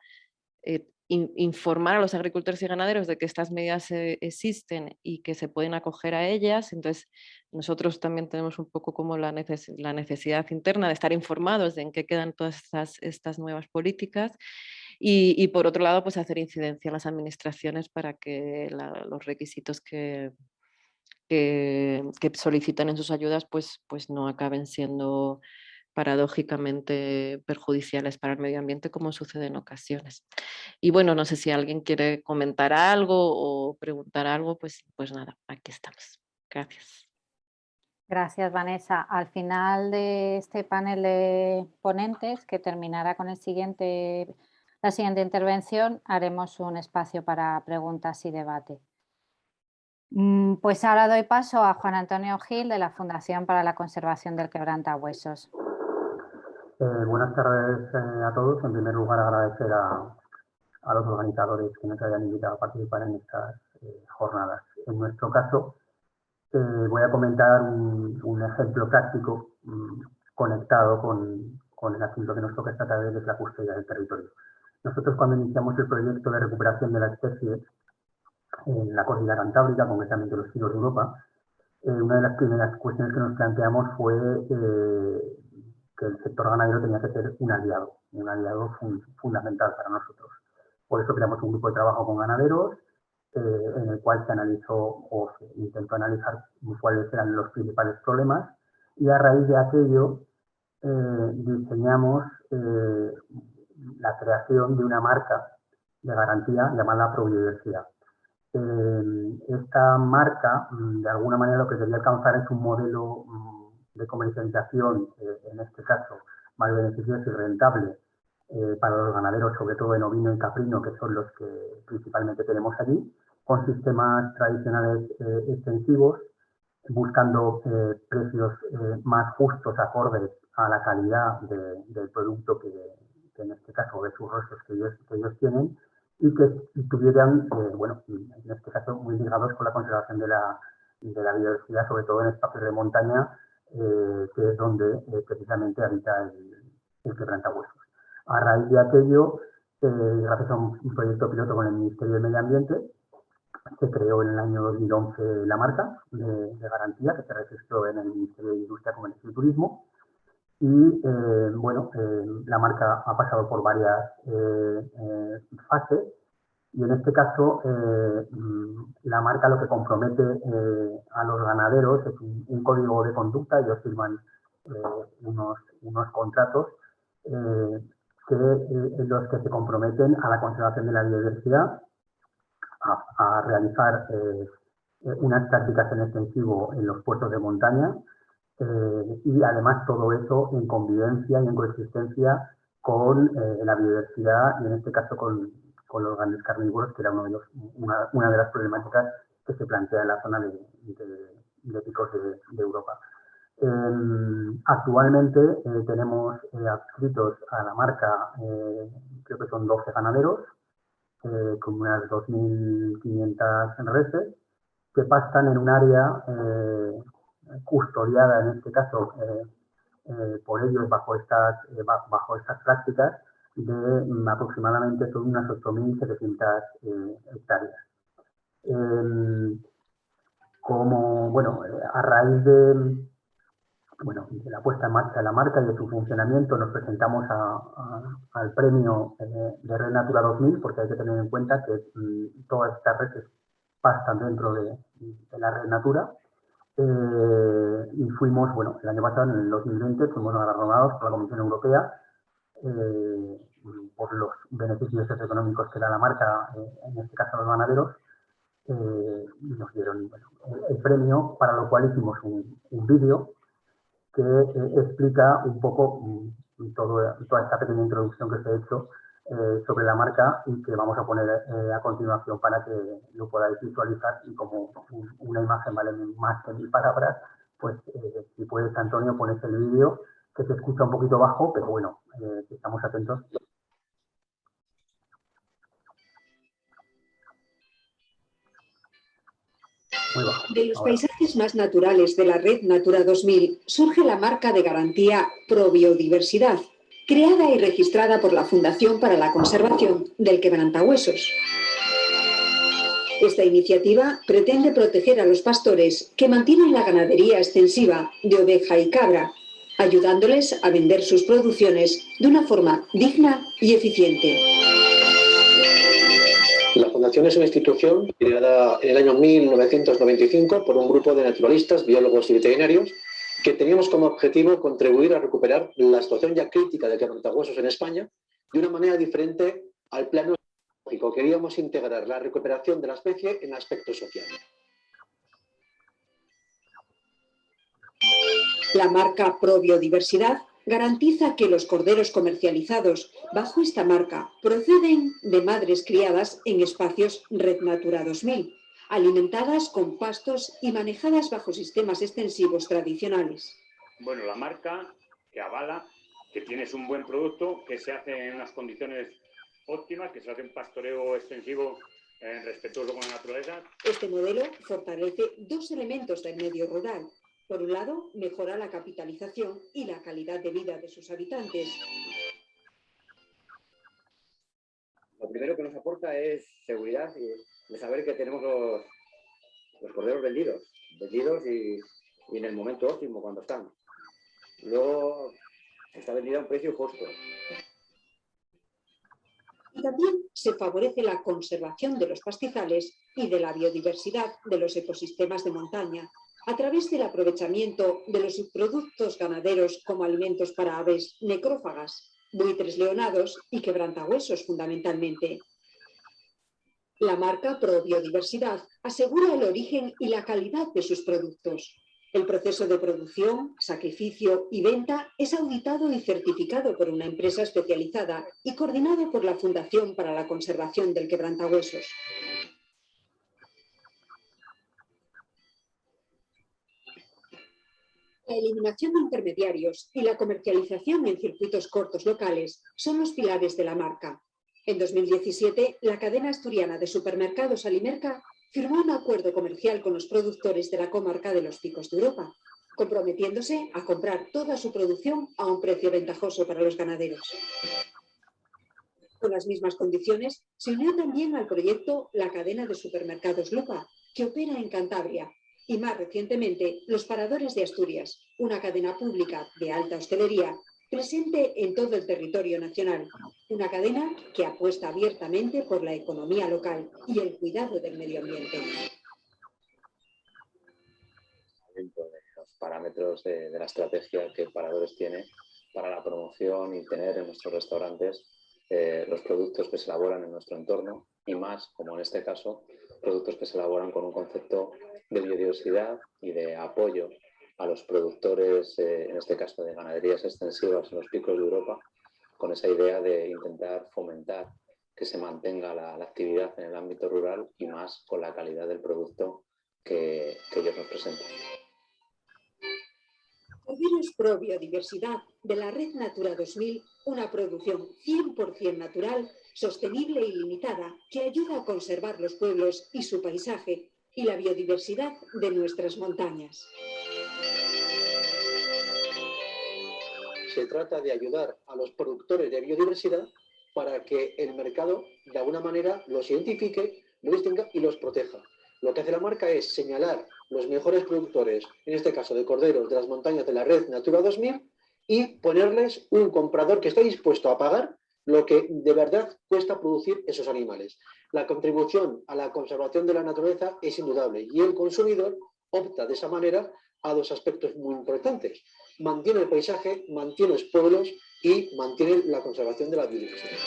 D: informar a los agricultores y ganaderos de que estas medidas existen y que se pueden acoger a ellas. Entonces, nosotros también tenemos un poco como la necesidad interna de estar informados de en qué quedan todas estas nuevas políticas. Y por otro lado, pues hacer incidencia en las administraciones para que los requisitos que solicitan en sus ayudas pues no acaben siendo paradójicamente perjudiciales para el medio ambiente, como sucede en ocasiones. Y bueno, no sé si alguien quiere comentar algo o preguntar algo, pues nada, aquí estamos. Gracias.
A: Gracias, Vanessa. Al final de este panel de ponentes, que terminará con la siguiente intervención, haremos un espacio para preguntas y debate. Pues ahora doy paso a Juan Antonio Gil, de la Fundación para la Conservación del Quebrantahuesos.
E: Buenas tardes a todos. En primer lugar, agradecer a los organizadores que nos hayan invitado a participar en estas jornadas. En nuestro caso, voy a comentar un ejemplo práctico conectado con el asunto que nos toca esta tarde, que es la custodia del territorio. Nosotros, cuando iniciamos el proyecto de recuperación de la especie en la cordillera cantábrica, concretamente los Picos de Europa, una de las primeras cuestiones que nos planteamos fue que el sector ganadero tenía que ser un aliado fundamental para nosotros. Por eso creamos un grupo de trabajo con ganaderos, en el cual se analizó o se intentó analizar cuáles eran los principales problemas, y a raíz de aquello diseñamos la creación de una marca de garantía llamada Probiodiversidad. Esta marca, de alguna manera, lo que quería alcanzar es un modelo de comercialización, en este caso, más beneficioso y rentable para los ganaderos, sobre todo en ovino y caprino, que son los que principalmente tenemos allí, con sistemas tradicionales extensivos, buscando precios más justos, acordes a la calidad del producto que en este caso, de sus rostros que ellos tienen, y que estuvieran, bueno, en este caso, muy ligados con la conservación de la biodiversidad, sobre todo en espacios de montaña, que es donde precisamente habita el quebrantahuesos. A raíz de aquello, gracias a un proyecto piloto con el Ministerio de Medio Ambiente, se creó en el año 2011 la marca de garantía, que se registró en el Ministerio de Industria, Comercio y Turismo. Y bueno, la marca ha pasado por varias fases, y en este caso la marca lo que compromete a los ganaderos es un código de conducta. Ellos firman unos contratos en los que se comprometen a la conservación de la biodiversidad, a realizar unas prácticas en extensivo en los puertos de montaña y además todo eso en convivencia y en coexistencia con la biodiversidad y en este caso con los grandes carnívoros, que era una de las problemáticas que se plantea en la zona de picos de Europa. Actualmente tenemos adscritos a la marca, creo que son 12 ganaderos, con unas 2.500 reses, que pastan en un área custodiada, en este caso, por ellos bajo estas prácticas de aproximadamente son unas 8.700 hectáreas. A raíz de la puesta en marcha de la marca y de su funcionamiento, nos presentamos al premio de Red Natura 2000, porque hay que tener en cuenta que todas estas reses pastan dentro de la Red Natura. Y fuimos, el año pasado, en el 2020, fuimos galardonados por la Comisión Europea por los beneficios económicos que da la marca, en este caso a los ganaderos. Nos dieron el premio, para lo cual hicimos un vídeo que explica un poco toda esta pequeña introducción que se ha hecho sobre la marca y que vamos a poner a continuación para que lo podáis visualizar, y como una imagen vale más que 1000 palabras, pues si puedes, Antonio, pones el vídeo, que se escucha un poquito bajo, pero bueno, estamos atentos.
F: De los paisajes más naturales de la Red Natura 2000 surge la marca de garantía Probiodiversidad, creada y registrada por la Fundación para la Conservación del Quebrantahuesos. Esta iniciativa pretende proteger a los pastores que mantienen la ganadería extensiva de oveja y cabra, ayudándoles a vender sus producciones de una forma digna y eficiente.
G: La Fundación es una institución creada en el año 1995 por un grupo de naturalistas, biólogos y veterinarios que teníamos como objetivo contribuir a recuperar la situación ya crítica de quebrantahuesos en España de una manera diferente al plano ecológico. Queríamos integrar la recuperación de la especie en aspectos sociales.
F: La marca Probiodiversidad garantiza que los corderos comercializados bajo esta marca proceden de madres criadas en espacios Red Natura 2000, alimentadas con pastos y manejadas bajo sistemas extensivos tradicionales.
H: Bueno, la marca que avala que tienes un buen producto, que se hace en unas condiciones óptimas, que se hace un pastoreo extensivo respetuoso con la naturaleza.
F: Este modelo fortalece dos elementos del medio rural. Por un lado, mejora la capitalización y la calidad de vida de sus habitantes.
I: Lo primero que nos aporta es seguridad de saber que tenemos los corderos vendidos y en el momento óptimo cuando están. Luego está vendida a un precio justo.
F: Y también se favorece la conservación de los pastizales y de la biodiversidad de los ecosistemas de montaña, a través del aprovechamiento de los subproductos ganaderos como alimentos para aves necrófagas, buitres leonados y quebrantahuesos fundamentalmente. La marca Probiodiversidad asegura el origen y la calidad de sus productos. El proceso de producción, sacrificio y venta es auditado y certificado por una empresa especializada y coordinado por la Fundación para la Conservación del Quebrantahuesos. La eliminación de intermediarios y la comercialización en circuitos cortos locales son los pilares de la marca. En 2017, la cadena asturiana de supermercados Alimerca firmó un acuerdo comercial con los productores de la comarca de los Picos de Europa, comprometiéndose a comprar toda su producción a un precio ventajoso para los ganaderos. Con las mismas condiciones, se unió también al proyecto la cadena de supermercados Lupa, que opera en Cantabria, y más recientemente los Paradores de Asturias, una cadena pública de alta hostelería presente en todo el territorio nacional, una cadena que apuesta abiertamente por la economía local y el cuidado del medio ambiente.
G: Dentro de los parámetros de la estrategia que Paradores tiene para la promoción y tener en nuestros restaurantes los productos que se elaboran en nuestro entorno y más, como en este caso, productos que se elaboran con un concepto de biodiversidad y de apoyo a los productores, en este caso de ganaderías extensivas en los picos de Europa, con esa idea de intentar fomentar que se mantenga la actividad en el ámbito rural y más con la calidad del producto que ellos nos presentan.
F: Corderos Pro Biodiversidad de la Red Natura 2000, una producción 100% natural, sostenible y limitada que ayuda a conservar los pueblos y su paisaje y la biodiversidad de nuestras montañas.
G: Se trata de ayudar a los productores de biodiversidad para que el mercado, de alguna manera, los identifique, los distinga y los proteja. Lo que hace la marca es señalar los mejores productores, en este caso de corderos de las montañas de la Red Natura 2000, y ponerles un comprador que esté dispuesto a pagar lo que de verdad cuesta producir esos animales. La contribución a la conservación de la naturaleza es indudable y el consumidor opta de esa manera a dos aspectos muy importantes. Mantiene el paisaje, mantiene los pueblos y mantiene la conservación de la biodiversidad.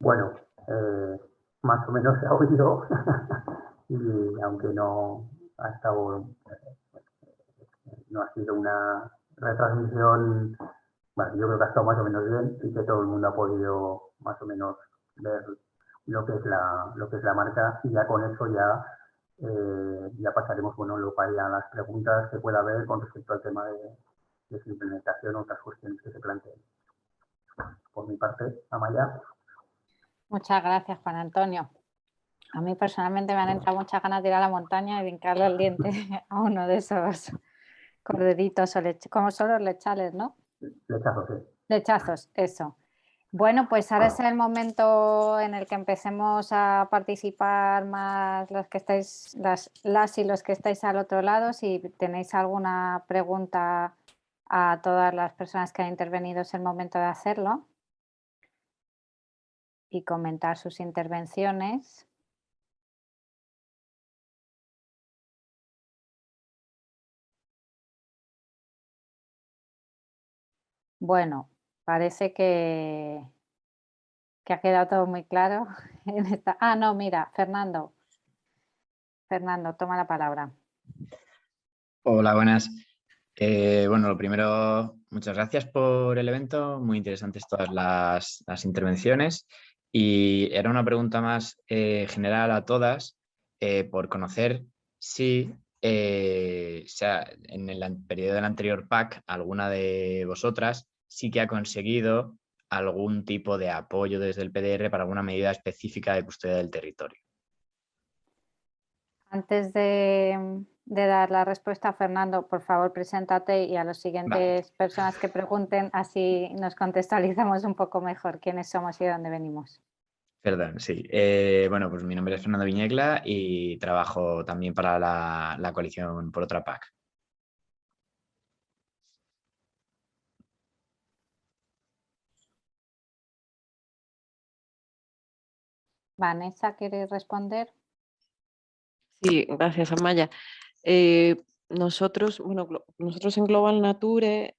E: Bueno, más o menos se ha oído y aunque no ha estado, no ha sido una retransmisión, bueno, yo creo que ha estado más o menos bien y que todo el mundo ha podido más o menos ver lo que es la marca, y ya con eso ya pasaremos, bueno, luego a las preguntas que pueda haber con respecto al tema de su implementación o otras cuestiones que se planteen. Por mi parte, Amaya.
A: Muchas gracias, Juan Antonio. A mí personalmente me han entrado muchas ganas de ir a la montaña y vincarle el diente a uno de esos corderitos, o como son los lechales, ¿no?
E: Lechazos, sí.
A: Lechazos, eso. Bueno, pues ahora es el momento en el que empecemos a participar más los que estáis, las y los que estáis al otro lado. Si tenéis alguna pregunta a todas las personas que han intervenido, es el momento de hacerlo y comentar sus intervenciones. Bueno, parece que ha quedado todo muy claro en esta. Ah, no, mira, Fernando. Fernando, toma la palabra.
J: Hola, buenas. Bueno, lo primero, muchas gracias por el evento, muy interesantes todas las intervenciones, y era una pregunta más general a todas, por conocer si en el periodo del anterior PAC alguna de vosotras sí que ha conseguido algún tipo de apoyo desde el PDR para alguna medida específica de custodia del territorio.
A: Antes de dar la respuesta, Fernando, por favor, preséntate y a las siguientes personas que pregunten, así nos contextualizamos un poco mejor quiénes somos y de dónde venimos.
J: Perdón, sí. Bueno, pues mi nombre es Fernando Viñegla y trabajo también para la coalición por otra PAC.
A: Vanessa, ¿quieres responder?
D: Sí, gracias, Amaya. Nosotros en Global Nature,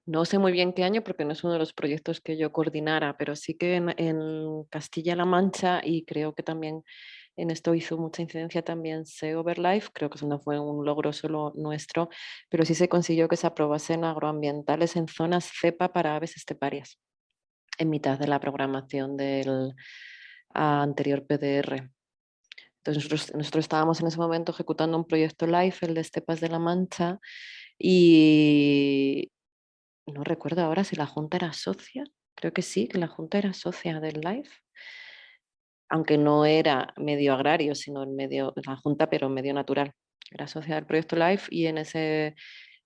D: no sé muy bien qué año porque no es uno de los proyectos que yo coordinara, pero sí que en Castilla-La Mancha, y creo que también en esto hizo mucha incidencia también SEO Overlife, creo que eso no fue un logro solo nuestro, pero sí se consiguió que se aprobasen agroambientales en zonas cepa para aves esteparias, en mitad de la programación del anterior PDR. Entonces nosotros estábamos en ese momento ejecutando un proyecto LIFE, el de Estepas de la Mancha, y no recuerdo ahora si la Junta era socia, creo que sí, que la Junta era socia del LIFE, aunque no era medio agrario, sino en medio, la Junta, pero medio natural. era asociada al proyecto LIFE y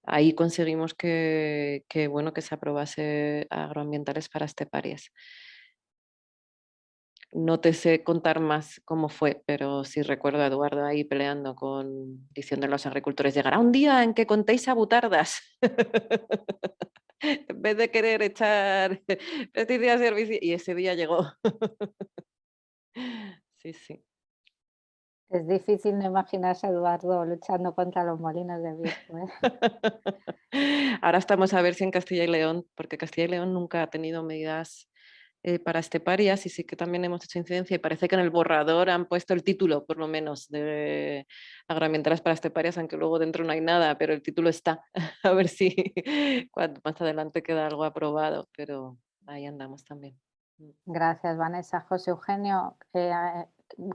D: ahí conseguimos que se aprobase agroambientales para esteparias. No te sé contar más cómo fue, pero sí recuerdo a Eduardo ahí peleando diciendo a los agricultores, llegará un día en que contéis abutardas. En vez de querer echar pesticidas y herbicidas. Y ese día llegó. Sí, sí.
A: Es difícil no imaginarse a Eduardo luchando contra los molinos de viento, ¿eh?
D: Ahora estamos a ver si en Castilla y León, porque Castilla y León nunca ha tenido medidas para esteparias y sí que también hemos hecho incidencia y parece que en el borrador han puesto el título, por lo menos, de agroambientales para esteparias, aunque luego dentro no hay nada, pero el título está. A ver si cuando más adelante queda algo aprobado, pero ahí andamos también.
A: Gracias, Vanessa. José Eugenio,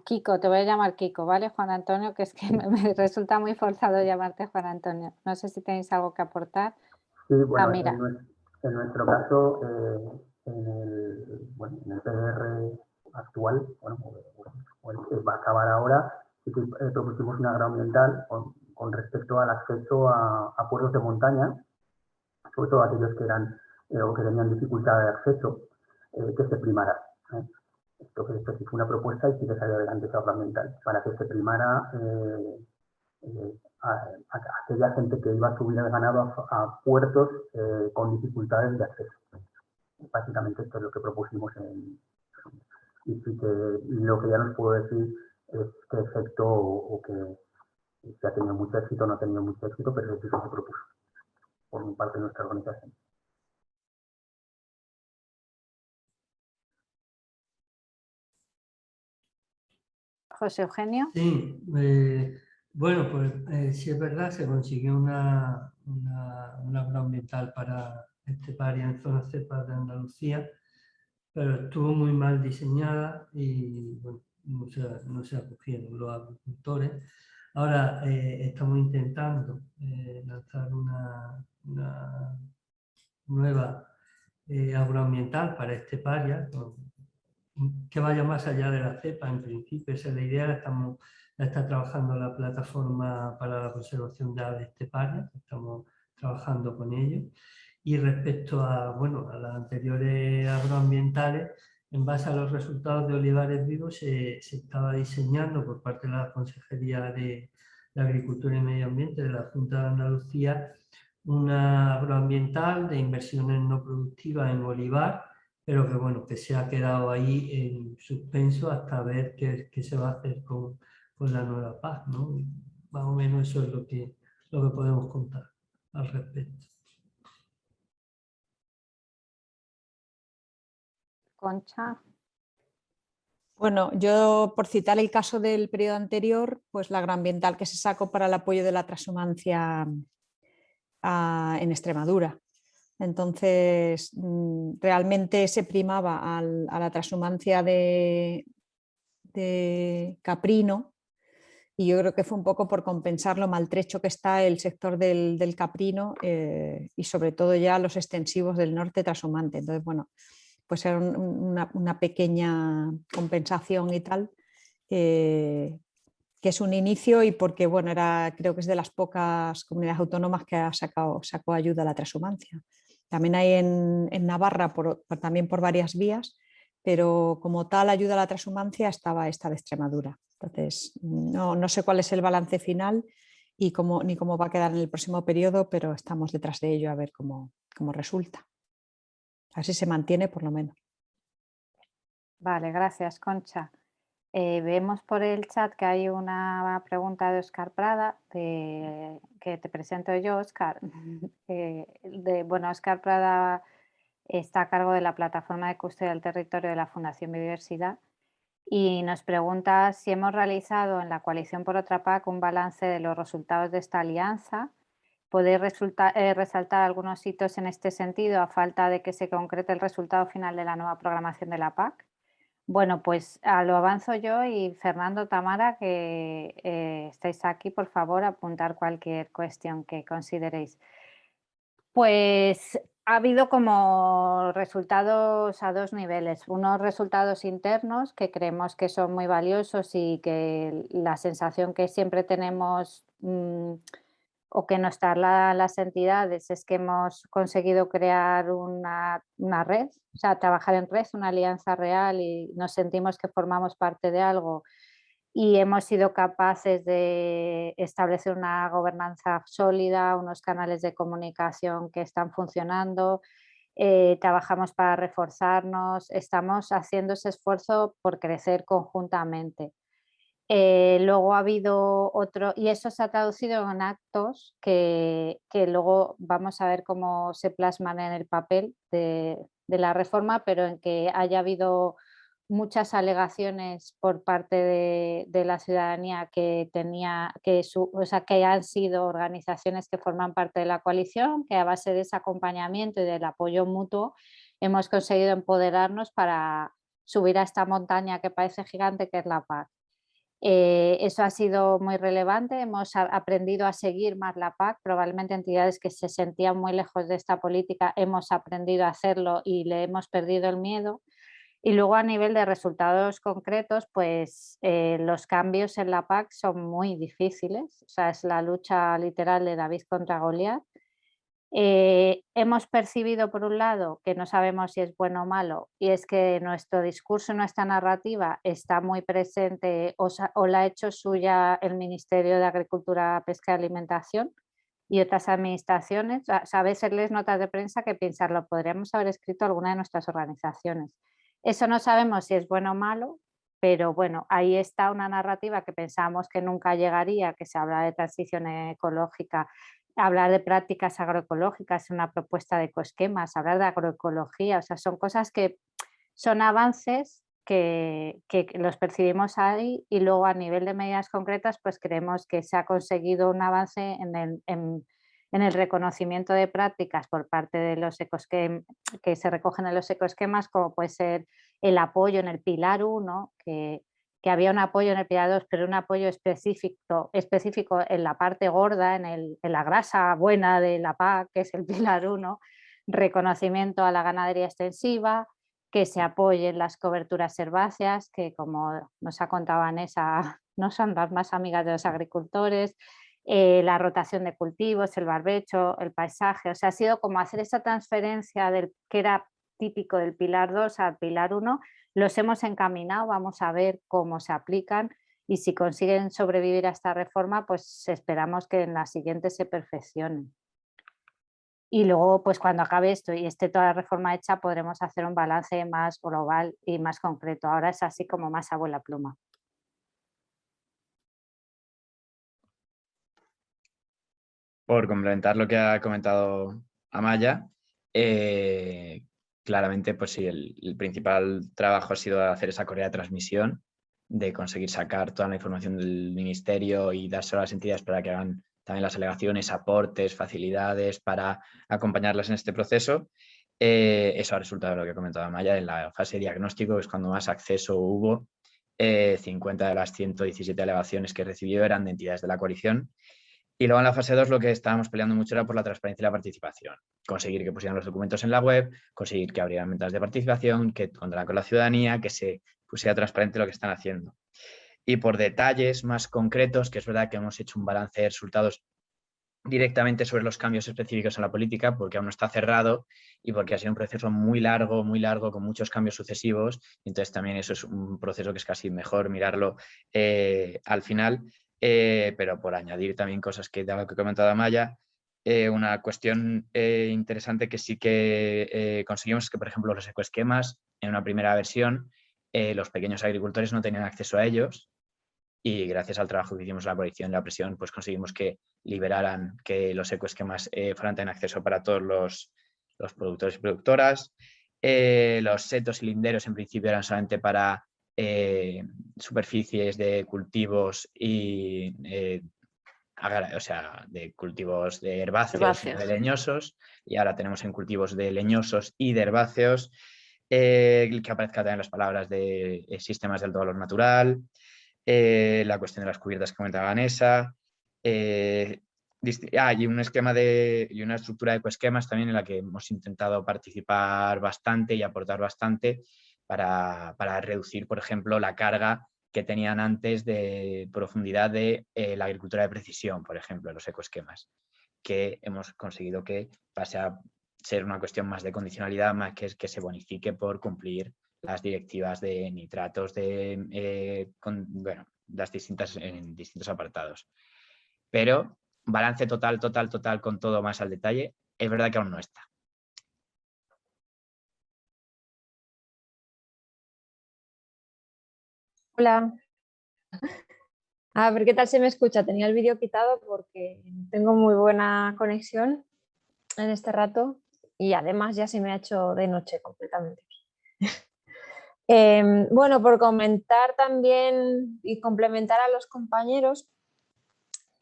A: Kiko, te voy a llamar Kiko, ¿vale, Juan Antonio? Que es que me resulta muy forzado llamarte Juan Antonio. No sé si tenéis algo que aportar.
E: Sí, bueno,
A: mira.
E: en nuestro caso, en el PDR actual, bueno, o el que va a acabar ahora, sí que propusimos un agroambiental con respecto al acceso a puertos de montaña, sobre todo aquellos que eran o que tenían dificultad de acceso, que se primara. Esto sí fue una propuesta y sí que salió adelante ese agroambiental, para que se primara a aquella gente que iba a subir el ganado a puertos con dificultades de acceso. Básicamente esto es lo que propusimos y sí que lo que ya nos puedo decir es qué efecto o que si ha tenido mucho éxito o no ha tenido mucho éxito, pero eso sí se propuso por parte de nuestra organización.
A: José Eugenio.
B: Sí, bueno, pues sí es verdad, se consiguió una agroambiental para esteparia en zonas cepas de Andalucía, pero estuvo muy mal diseñada y bueno, no se acogieron los agricultores. Ahora estamos intentando lanzar una nueva agroambiental para esteparia, que vaya más allá de la cepa en principio. Esa es la idea, la está trabajando la plataforma para la conservación de aves esteparias, estamos trabajando con ellos. Y respecto a, bueno, a las anteriores agroambientales, en base a los resultados de olivares vivos se estaba diseñando por parte de la Consejería de Agricultura y Medio Ambiente de la Junta de Andalucía una agroambiental de inversiones no productivas en olivar, pero que bueno, que se ha quedado ahí en suspenso hasta ver qué se va a hacer con la nueva PAC, ¿no? Más o menos eso es lo que podemos contar al respecto.
A: Concha.
C: Bueno, yo por citar el caso del periodo anterior, pues la agroambiental que se sacó para el apoyo de la transhumancia en Extremadura. Entonces, realmente se primaba a la transhumancia de caprino y yo creo que fue un poco por compensar lo maltrecho que está el sector del caprino y sobre todo ya los extensivos del norte transhumante. Entonces, bueno, pues era una pequeña compensación y tal, que es un inicio y porque, bueno, creo que es de las pocas comunidades autónomas que sacó ayuda a la transhumancia. También hay en Navarra, también por varias vías, pero como tal ayuda a la transhumancia estaba esta de Extremadura. Entonces, no sé cuál es el balance final y ni cómo va a quedar en el próximo periodo, pero estamos detrás de ello a ver cómo resulta. Así se mantiene por lo menos.
A: Vale, gracias, Concha. Vemos por el chat que hay una pregunta de Óscar Prada, que te presento yo, Óscar. Bueno, Óscar Prada está a cargo de la plataforma de custodia del territorio de la Fundación Biodiversidad y nos pregunta si hemos realizado en la Coalición por Otra PAC un balance de los resultados de esta alianza. ¿Podéis resaltar algunos hitos en este sentido a falta de que se concrete el resultado final de la nueva programación de la PAC? Bueno, pues lo avanzo yo y Fernando, Tamara, que estáis aquí, por favor, apuntar cualquier cuestión que consideréis. Pues ha habido como resultados a dos niveles. Unos resultados internos que creemos que son muy valiosos y que la sensación que siempre tenemos o que nos trasladan las entidades es que hemos conseguido crear una red, o sea, trabajar en red, una alianza real y nos sentimos que formamos parte de algo y hemos sido capaces de establecer una gobernanza sólida, unos canales de comunicación que están funcionando, trabajamos para reforzarnos, estamos haciendo ese esfuerzo por crecer conjuntamente. Luego ha habido otro, y eso se ha traducido en actos que luego vamos a ver cómo se plasman en el papel de la reforma, pero en que haya habido muchas alegaciones por parte de la ciudadanía que tenía o sea, que han sido organizaciones que forman parte de la coalición, que a base de ese acompañamiento y del apoyo mutuo hemos conseguido empoderarnos para subir a esta montaña que parece gigante, que es la PAC. Eso ha sido muy relevante, hemos aprendido a seguir más la PAC, probablemente entidades que se sentían muy lejos de esta política hemos aprendido a hacerlo y le hemos perdido el miedo. Y luego a nivel de resultados concretos, pues los cambios en la PAC son muy difíciles, o sea, es la lucha literal de David contra Goliat. Hemos percibido, por un lado, que no sabemos si es bueno o malo, y es que nuestro discurso, nuestra narrativa está muy presente o la ha hecho suya el Ministerio de Agricultura, Pesca y Alimentación y otras administraciones. A veces lees notas de prensa que piensan, lo podríamos haber escrito alguna de nuestras organizaciones. Eso no sabemos si es bueno o malo, pero bueno, ahí está una narrativa que pensamos que nunca llegaría, que se habla de transición ecológica, hablar de prácticas agroecológicas, una propuesta de ecoesquemas, hablar de agroecología, o sea, son cosas que son avances que los percibimos ahí y luego a nivel de medidas concretas pues creemos que se ha conseguido un avance en el reconocimiento de prácticas por parte de los ecoesquemas que se recogen en los ecoesquemas, como puede ser el apoyo en el pilar 1, que había un apoyo en el pilar 2, pero un apoyo específico en la parte gorda, en la grasa buena de la PAC, que es el pilar 1, reconocimiento a la ganadería extensiva, que se apoyen las coberturas herbáceas, que como nos ha contado Vanessa, no son las más amigas de los agricultores, la rotación de cultivos, el barbecho, el paisaje, o sea, ha sido como hacer esa transferencia del que era típico del pilar 2 al pilar 1, los hemos encaminado, vamos a ver cómo se aplican y si consiguen sobrevivir a esta reforma, pues esperamos que en la siguiente se perfeccionen. Y luego, pues cuando acabe esto y esté toda la reforma hecha, podremos hacer un balance más global y más concreto. Ahora es así como más a vuela pluma.
J: Por complementar lo que ha comentado Amaya, claramente, pues sí, el principal trabajo ha sido hacer esa correa de transmisión, de conseguir sacar toda la información del ministerio y dársela a las entidades para que hagan también las alegaciones, aportes, facilidades para acompañarlas en este proceso. Eso ha resultado de lo que ha comentado Amaya en la fase de diagnóstico, que es cuando más acceso hubo. 50 de las 117 alegaciones que recibió eran de entidades de la coalición. Y luego en la fase 2 lo que estábamos peleando mucho era por la transparencia y la participación. Conseguir que pusieran los documentos en la web, conseguir que abrieran ventas de participación, que contaran con la ciudadanía, que se pusiera transparente lo que están haciendo. Y por detalles más concretos, que es verdad que hemos hecho un balance de resultados directamente sobre los cambios específicos en la política, porque aún no está cerrado y porque ha sido un proceso muy largo, con muchos cambios sucesivos. Entonces también eso es un proceso que es casi mejor mirarlo al final. Pero por añadir también cosas que he comentado Amaya, una cuestión interesante que sí que conseguimos es que, por ejemplo, los ecoesquemas, en una primera versión, los pequeños agricultores no tenían acceso a ellos y gracias al trabajo que hicimos en la coalición y la presión, pues conseguimos que liberaran, que los ecoesquemas fueran de acceso para todos los productores y productoras. Los setos y linderos en principio eran solamente para superficies de cultivos y o sea, de cultivos de herbáceos y de leñosos, y ahora tenemos en cultivos de leñosos y de herbáceos, que aparezcan también las palabras de sistemas del valor natural, la cuestión de las cubiertas que comentaba Vanessa, y un esquema y una estructura de ecoesquemas también en la que hemos intentado participar bastante y aportar bastante para reducir, por ejemplo, la carga que tenían antes de profundidad de la agricultura de precisión, por ejemplo, los ecoesquemas, que hemos conseguido que pase a ser una cuestión más de condicionalidad, más que se bonifique por cumplir las directivas de nitratos las en distintos apartados. Pero balance total con todo más al detalle, es verdad que aún no está.
K: Hola. A ver qué tal se me escucha. Tenía el vídeo quitado porque tengo muy buena conexión en este rato y además ya se me ha hecho de noche completamente. Bueno, por comentar también y complementar a los compañeros,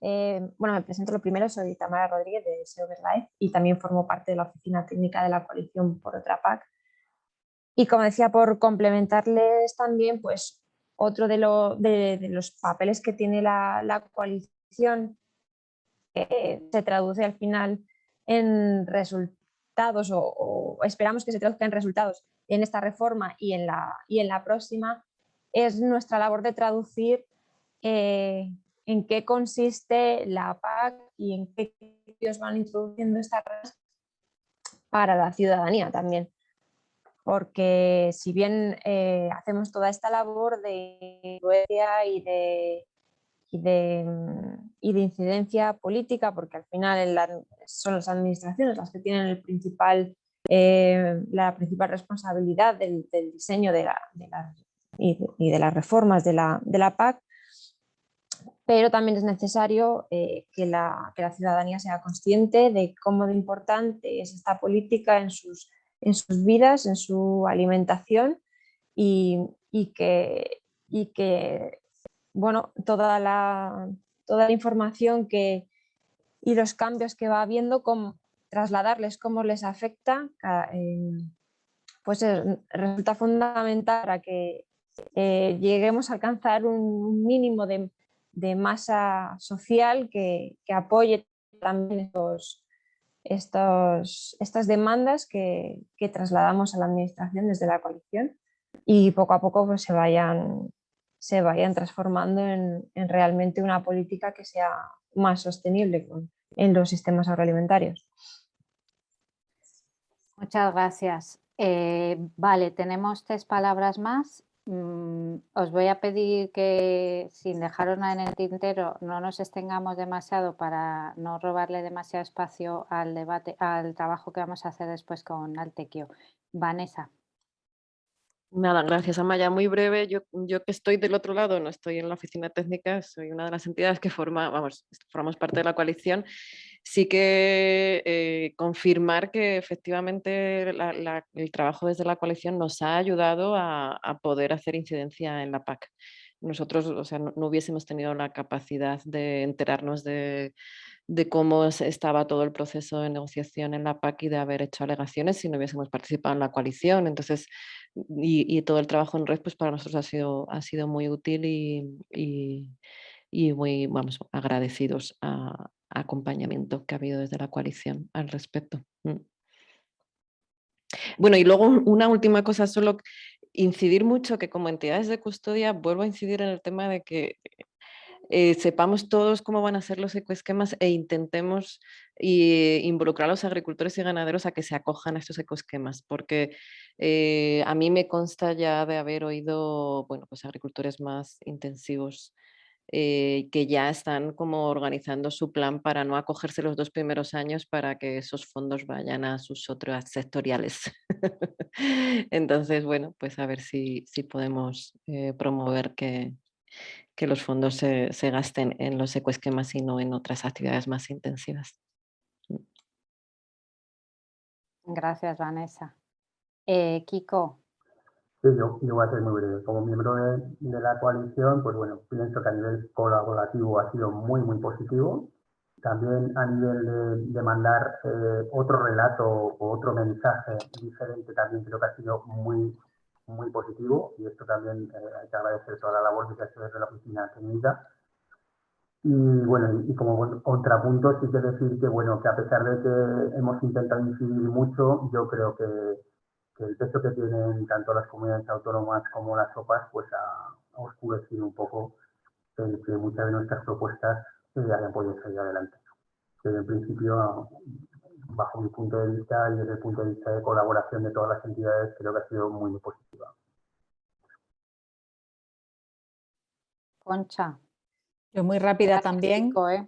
K: bueno, me presento lo primero, soy Tamara Rodríguez de SEO Life y también formo parte de la oficina técnica de la coalición por otra PAC. Y como decía, por complementarles también, pues otro de los papeles que tiene la coalición se traduce al final en resultados o esperamos que se traduzca en resultados en esta reforma y en la próxima, es nuestra labor de traducir en qué consiste la PAC y en qué criterios van introduciendo estas reglas para la ciudadanía también. Porque si bien hacemos toda esta labor de influencia y de incidencia política, porque al final son las administraciones las que tienen la principal responsabilidad del diseño y de las reformas de la PAC, pero también es necesario que la ciudadanía sea consciente de cómo de importante es esta política en sus vidas, en su alimentación y que bueno, toda la información y los cambios que va habiendo, trasladarles cómo les afecta, pues resulta fundamental para que lleguemos a alcanzar un mínimo de masa social que apoye también estas demandas que trasladamos a la administración desde la coalición y poco a poco pues se vayan transformando en realmente una política que sea más sostenible en los sistemas agroalimentarios.
A: Muchas gracias. Vale, tenemos 3 palabras más. Os voy a pedir que, sin dejaros nada en el tintero, no nos extendamos demasiado para no robarle demasiado espacio al debate, al trabajo que vamos a hacer después con Altequio. Vanessa.
D: Nada, gracias Amaya. Muy breve, yo que estoy del otro lado, no estoy en la oficina técnica, soy una de las entidades que formamos parte de la coalición. Sí que confirmar que efectivamente el trabajo desde la coalición nos ha ayudado a poder hacer incidencia en la PAC. Nosotros, o sea, no hubiésemos tenido la capacidad de enterarnos de cómo estaba todo el proceso de negociación en la PAC y de haber hecho alegaciones si no hubiésemos participado en la coalición. Entonces, y todo el trabajo en red pues para nosotros ha sido muy útil y muy, vamos, agradecidos a acompañamiento que ha habido desde la coalición al respecto. Bueno, y luego una última cosa, solo incidir mucho que como entidades de custodia, vuelvo a incidir en el tema de que sepamos todos cómo van a ser los ecoesquemas e intentemos involucrar a los agricultores y ganaderos a que se acojan a estos ecoesquemas, porque a mí me consta ya de haber oído, bueno, pues agricultores más intensivos que ya están como organizando su plan para no acogerse los 2 primeros años para que esos fondos vayan a sus otras sectoriales. Entonces, bueno, pues a ver si podemos promover que los fondos se gasten en los ecoesquemas y no en otras actividades más intensivas.
A: Gracias, Vanessa. Kiko.
E: Sí, yo voy a ser muy breve. Como miembro de la coalición, pues bueno, pienso que a nivel colaborativo ha sido muy, muy positivo. También a nivel de mandar otro relato o otro mensaje diferente, también creo que ha sido muy, muy positivo. Y esto también hay que agradecer toda la labor que se ha hecho desde la oficina técnica. Y bueno, y como contrapunto sí que decir que, bueno, que a pesar de que hemos intentado incidir mucho, yo creo que el peso que tienen tanto las comunidades autónomas como las OPAs, pues ha oscurecido un poco el que muchas de nuestras propuestas hayan podido salir adelante. Pero en principio, bajo mi punto de vista y desde el punto de vista de colaboración de todas las entidades, creo que ha sido muy, muy positiva.
A: Concha.
C: Yo muy rápida
A: Era
C: también.
A: crítico, ¿eh?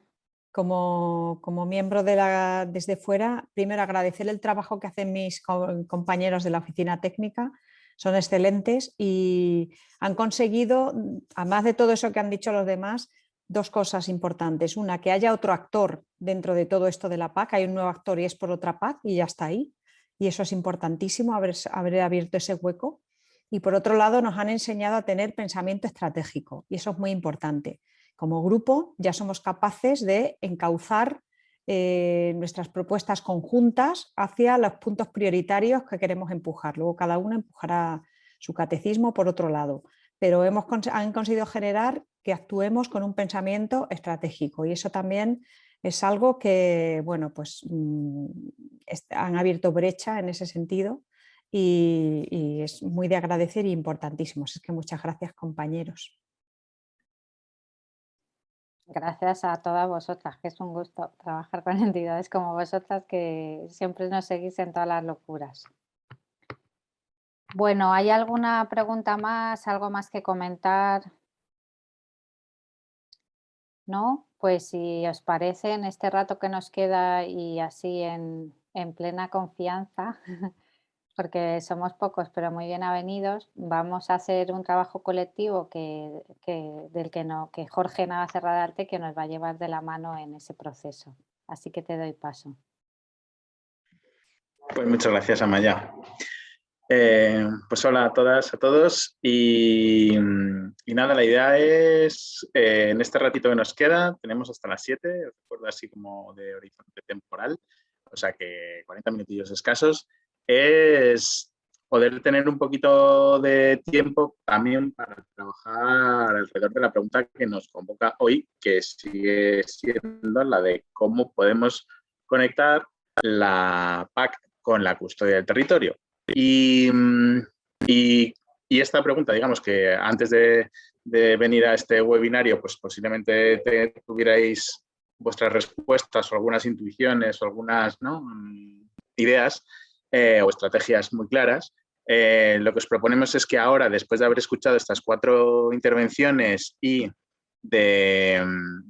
C: Como miembro desde fuera, primero agradecer el trabajo que hacen mis compañeros de la oficina técnica, son excelentes y han conseguido, además de todo eso que han dicho los demás, dos cosas importantes. Una, que haya otro actor dentro de todo esto de la PAC, hay un nuevo actor y es por otra PAC y ya está ahí. Y eso es importantísimo, haber abierto ese hueco. Y por otro lado, nos han enseñado a tener pensamiento estratégico y eso es muy importante. Como grupo ya somos capaces de encauzar nuestras propuestas conjuntas hacia los puntos prioritarios que queremos empujar. Luego cada uno empujará su catecismo por otro lado, pero han conseguido generar que actuemos con un pensamiento estratégico y eso también es algo que, bueno, pues han abierto brecha en ese sentido y es muy de agradecer y importantísimo. Es que muchas gracias, compañeros.
A: Gracias a todas vosotras, que es un gusto trabajar con entidades como vosotras que siempre nos seguís en todas las locuras. Bueno, ¿hay alguna pregunta más? ¿Algo más que comentar? ¿No? Pues si os parece, en este rato que nos queda y así en plena confianza, porque somos pocos pero muy bien avenidos, vamos a hacer un trabajo colectivo que Jorge Navacerradarte que nos va a llevar de la mano en ese proceso. Así que te doy paso.
J: Pues muchas gracias, Amaya. Pues hola a todas, a todos y nada, la idea es, en este ratito que nos queda, tenemos hasta las 7, os recuerdo así como de horizonte temporal, o sea que 40 minutillos escasos, es poder tener un poquito de tiempo también para trabajar alrededor de la pregunta que nos convoca hoy, que sigue siendo la de cómo podemos conectar la PAC con la custodia del territorio. Y esta pregunta, digamos que antes de venir a este webinario, pues posiblemente tuvierais vuestras respuestas o algunas intuiciones o algunas ideas o estrategias muy claras. Lo que os proponemos es que ahora, después de haber escuchado estas 4 intervenciones y de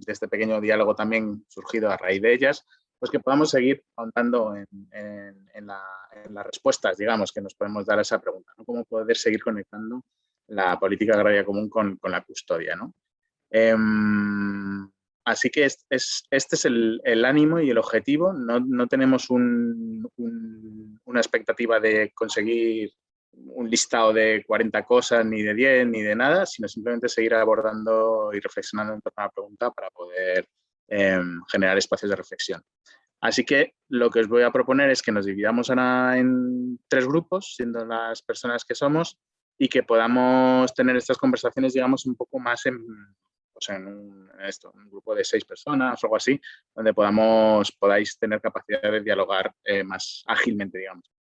J: este pequeño diálogo también surgido a raíz de ellas, pues que podamos seguir ahondando en las respuestas, digamos, que nos podemos dar a esa pregunta, ¿no? Cómo poder seguir conectando la política agraria común con la custodia, ¿no? Así que este es el ánimo y el objetivo. No tenemos una expectativa de conseguir un listado de 40 cosas, ni de 10, ni de nada, sino simplemente seguir abordando y reflexionando en torno a la pregunta para poder generar espacios de reflexión. Así que lo que os voy a proponer es que nos dividamos ahora en 3 grupos, siendo las personas que somos, y que podamos tener estas conversaciones, digamos, un poco más en un grupo de 6 personas o algo así, donde podáis tener capacidad de dialogar más ágilmente, digamos.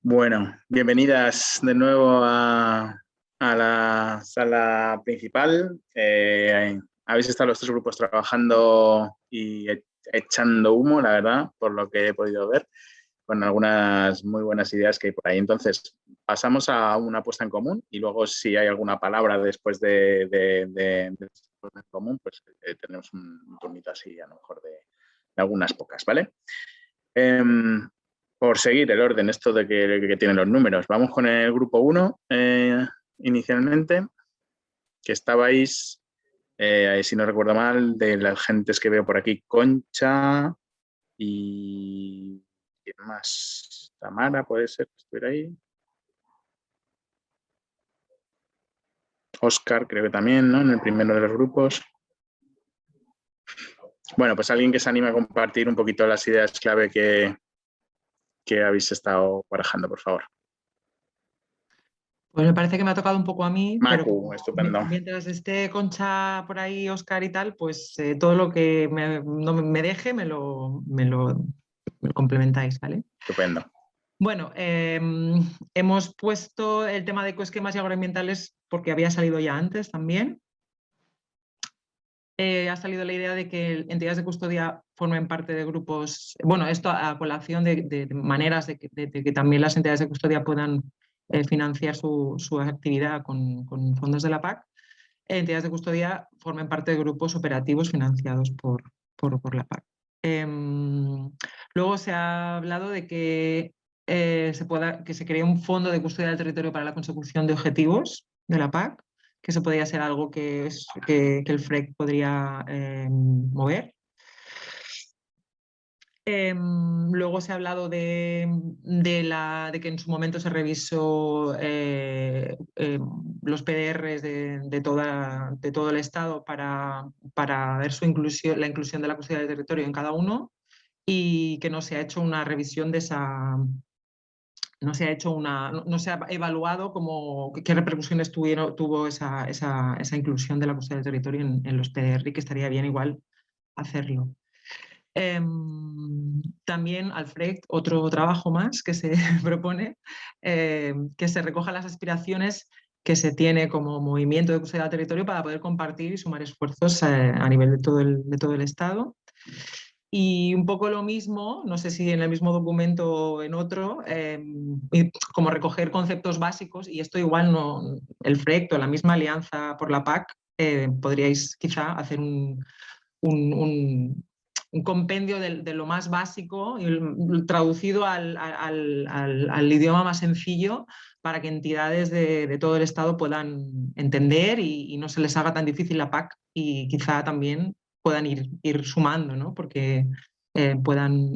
J: Bueno, bienvenidas de nuevo a la sala principal. Habéis estado los 3 grupos trabajando y echando humo, la verdad, por lo que he podido ver, con algunas muy buenas ideas que hay por ahí. Entonces, pasamos a una puesta en común y luego si hay alguna palabra después de puesta en común, pues tenemos un turnito así, a lo mejor de algunas pocas, ¿vale? Por seguir el orden, esto de que tienen los números. Vamos con el grupo 1 inicialmente, que estabais, si no recuerdo mal, de las gentes que veo por aquí, Concha y ¿quién más? Tamara, puede ser que estuviera ahí. Óscar, creo que también, ¿no? En el primero de los grupos. Bueno, pues alguien que se anime a compartir un poquito las ideas clave que habéis estado barajando, por favor.
L: Pues me parece que me ha tocado un poco a mí, pero
M: Macu, estupendo.
L: mientras esté Concha por ahí, Óscar y tal, pues todo lo que no me deje me lo complementáis, ¿vale?
M: Estupendo.
L: Bueno, hemos puesto el tema de ecoesquemas y agroambientales porque había salido ya antes también. Ha salido la idea de que entidades de custodia formen parte de grupos, bueno, esto a colación de maneras de que también las entidades de custodia puedan financiar su actividad con fondos de la PAC. Entidades de custodia formen parte de grupos operativos financiados por la PAC. Luego se ha hablado de que se cree un fondo de custodia del territorio para la consecución de objetivos de la PAC, que eso podría ser algo que el FREC podría mover. Luego se ha hablado de que en su momento se revisó los PDRs de todo el Estado para ver la inclusión de la custodia del territorio en cada uno, y que no se ha hecho una revisión de esa... No se ha evaluado qué repercusiones tuvo esa inclusión de la custodia del territorio en los PDR, y que estaría bien igual hacerlo. También al FREC, otro trabajo más que se propone, que se recojan las aspiraciones que se tiene como movimiento de custodia del territorio para poder compartir y sumar esfuerzos a nivel de todo el Estado. Y un poco lo mismo, no sé si en el mismo documento o en otro, como recoger conceptos básicos, y esto igual no, el FREC o la misma Alianza por la PAC, podríais quizá hacer un compendio de lo más básico y traducido al idioma más sencillo, para que entidades de todo el Estado puedan entender y no se les haga tan difícil la PAC, y quizá también puedan ir sumando, ¿no? Porque puedan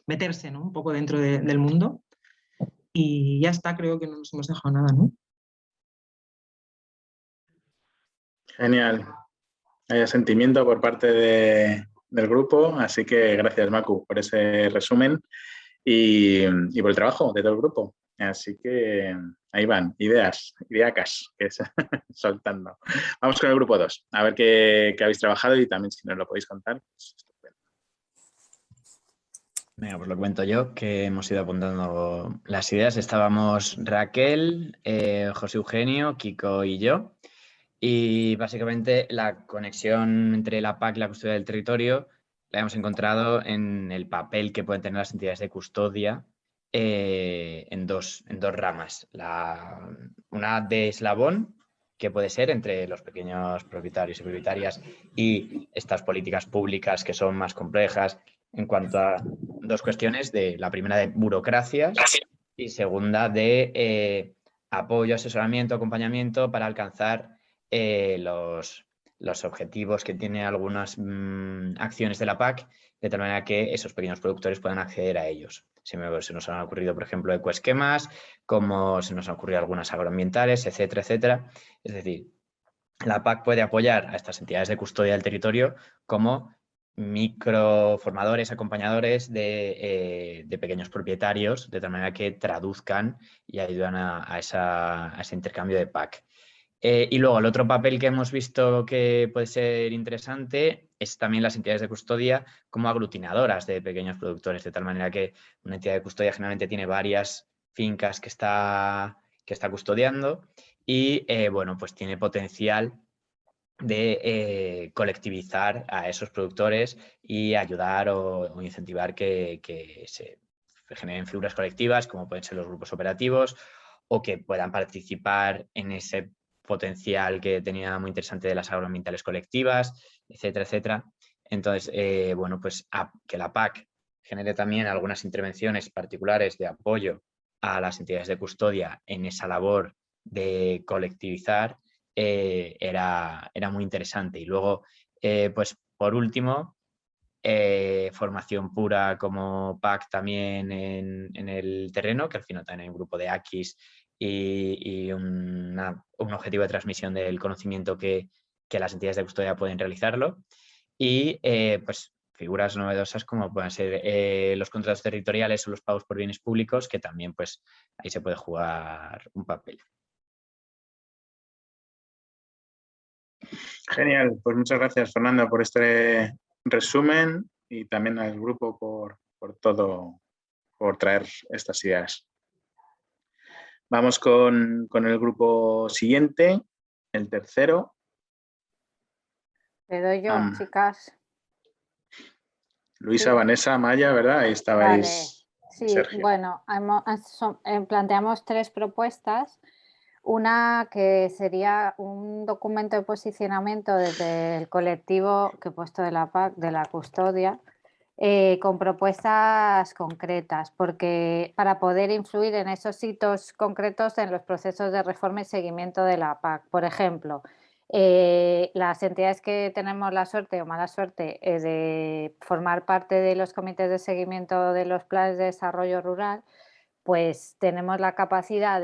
L: meterse, ¿no? Un poco dentro del mundo. Y ya está, creo que no nos hemos dejado nada, ¿no?
M: Genial. Hay asentimiento por parte del grupo, así que gracias, Macu, por ese resumen y por el trabajo de todo el grupo. Así que ahí van, ideacas, que es soltando. Vamos con el grupo 2, a ver qué habéis trabajado, y también si nos lo podéis contar. Pues,
J: venga, pues lo cuento yo, que hemos ido apuntando las ideas. Estábamos Raquel, José Eugenio, Kiko y yo. Y básicamente la conexión entre la PAC y la custodia del territorio la hemos encontrado en el papel que pueden tener las entidades de custodia en dos ramas. Una de eslabón, que puede ser entre los pequeños propietarios y propietarias y estas políticas públicas que son más complejas, en cuanto a dos cuestiones: la primera de burocracias y segunda de apoyo, asesoramiento, acompañamiento para alcanzar los objetivos que tiene algunas acciones de la PAC, de tal manera que esos pequeños productores puedan acceder a ellos. Se nos han ocurrido, por ejemplo, ecoesquemas, como se nos han ocurrido algunas agroambientales, etcétera, etcétera. Es decir, la PAC puede apoyar a estas entidades de custodia del territorio como microformadores, acompañadores de pequeños propietarios, de tal manera que traduzcan y ayudan a ese intercambio de PAC. Y luego el otro papel que hemos visto que puede ser interesante es también las entidades de custodia como aglutinadoras de pequeños productores, de tal manera que una entidad de custodia generalmente tiene varias fincas que está custodiando, y bueno, pues tiene potencial de colectivizar a esos productores y ayudar o incentivar que se generen figuras colectivas, como pueden ser los grupos operativos, o que puedan participar en ese potencial que tenía muy interesante de las agroambientales colectivas, etcétera, etcétera. Entonces, bueno, pues que la PAC genere también algunas intervenciones particulares de apoyo a las entidades de custodia en esa labor de colectivizar, era muy interesante. Y luego, pues por último, formación pura como PAC también en el terreno, que al final también hay un grupo de AQUIS y un objetivo de transmisión del conocimiento que las entidades de custodia pueden realizarlo. Y pues figuras novedosas como pueden ser los contratos territoriales o los pagos por bienes públicos, que también pues ahí se puede jugar un papel.
M: Genial, pues muchas gracias Fernanda por este resumen y también al grupo por todo, por traer estas ideas. Vamos con el grupo siguiente, el tercero.
A: Le doy yo, chicas.
M: Luisa,
A: Sí.
M: Vanessa, Maya, ¿verdad? Ahí estabais.
A: Vale. Sí,
M: Sergio.
A: bueno, planteamos 3 propuestas. Una que sería un documento de posicionamiento desde el colectivo que he puesto de la PAC, de la custodia, con propuestas concretas, porque para poder influir en esos hitos concretos en los procesos de reforma y seguimiento de la PAC. Por ejemplo, las entidades que tenemos la suerte o mala suerte de formar parte de los comités de seguimiento de los planes de desarrollo rural, pues tenemos la capacidad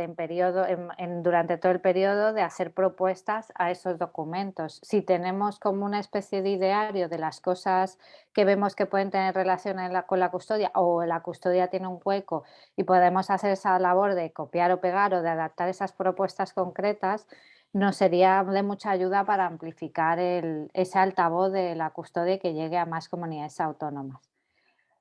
A: durante todo el periodo de hacer propuestas a esos documentos. Si tenemos como una especie de ideario de las cosas que vemos que pueden tener relación con la custodia, o la custodia tiene un hueco y podemos hacer esa labor de copiar o pegar o de adaptar esas propuestas concretas, nos sería de mucha ayuda para amplificar ese altavoz de la custodia y que llegue a más comunidades autónomas.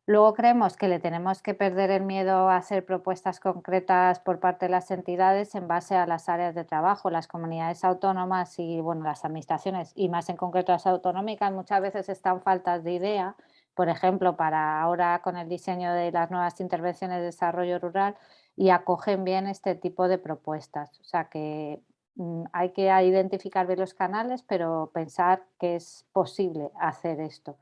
A: Luego creemos que le tenemos que perder el miedo a hacer propuestas concretas por parte de las entidades en base a las áreas de trabajo. Las comunidades autónomas y bueno, las administraciones, y más en concreto las autonómicas, muchas veces están faltas de idea. Por ejemplo, para ahora con el diseño de las nuevas intervenciones de desarrollo rural, y acogen bien este tipo de propuestas. O sea que hay que identificar bien los canales, pero pensar que es posible hacer esto.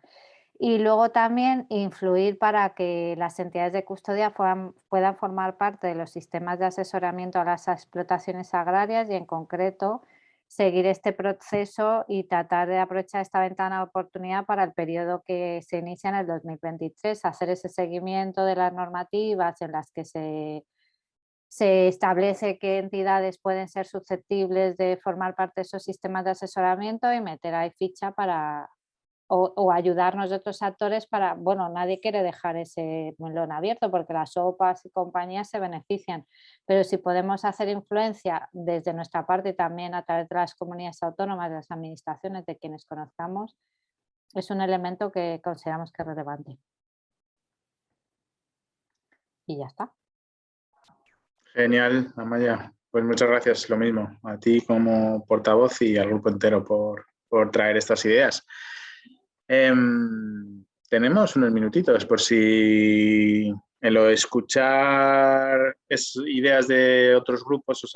A: Y luego también influir para que las entidades de custodia puedan formar parte de los sistemas de asesoramiento a las explotaciones agrarias y, en concreto, seguir este proceso y tratar de aprovechar esta ventana de oportunidad para el periodo que se inicia en el 2023, hacer ese seguimiento de las normativas en las que se establece qué entidades pueden ser susceptibles de formar parte de esos sistemas de asesoramiento y meter ahí ficha para... O ayudarnos de otros actores para, bueno, nadie quiere dejar ese melón abierto porque las OPAs y compañías se benefician, pero si podemos hacer influencia desde nuestra parte y también a través de las comunidades autónomas, de las administraciones, de quienes conozcamos, es un elemento que consideramos que es relevante. Y ya está.
M: Genial, Amaya. Pues muchas gracias, lo mismo, a ti como portavoz y al grupo entero por traer estas ideas. Tenemos unos minutitos por si en lo de escuchar ideas de otros grupos os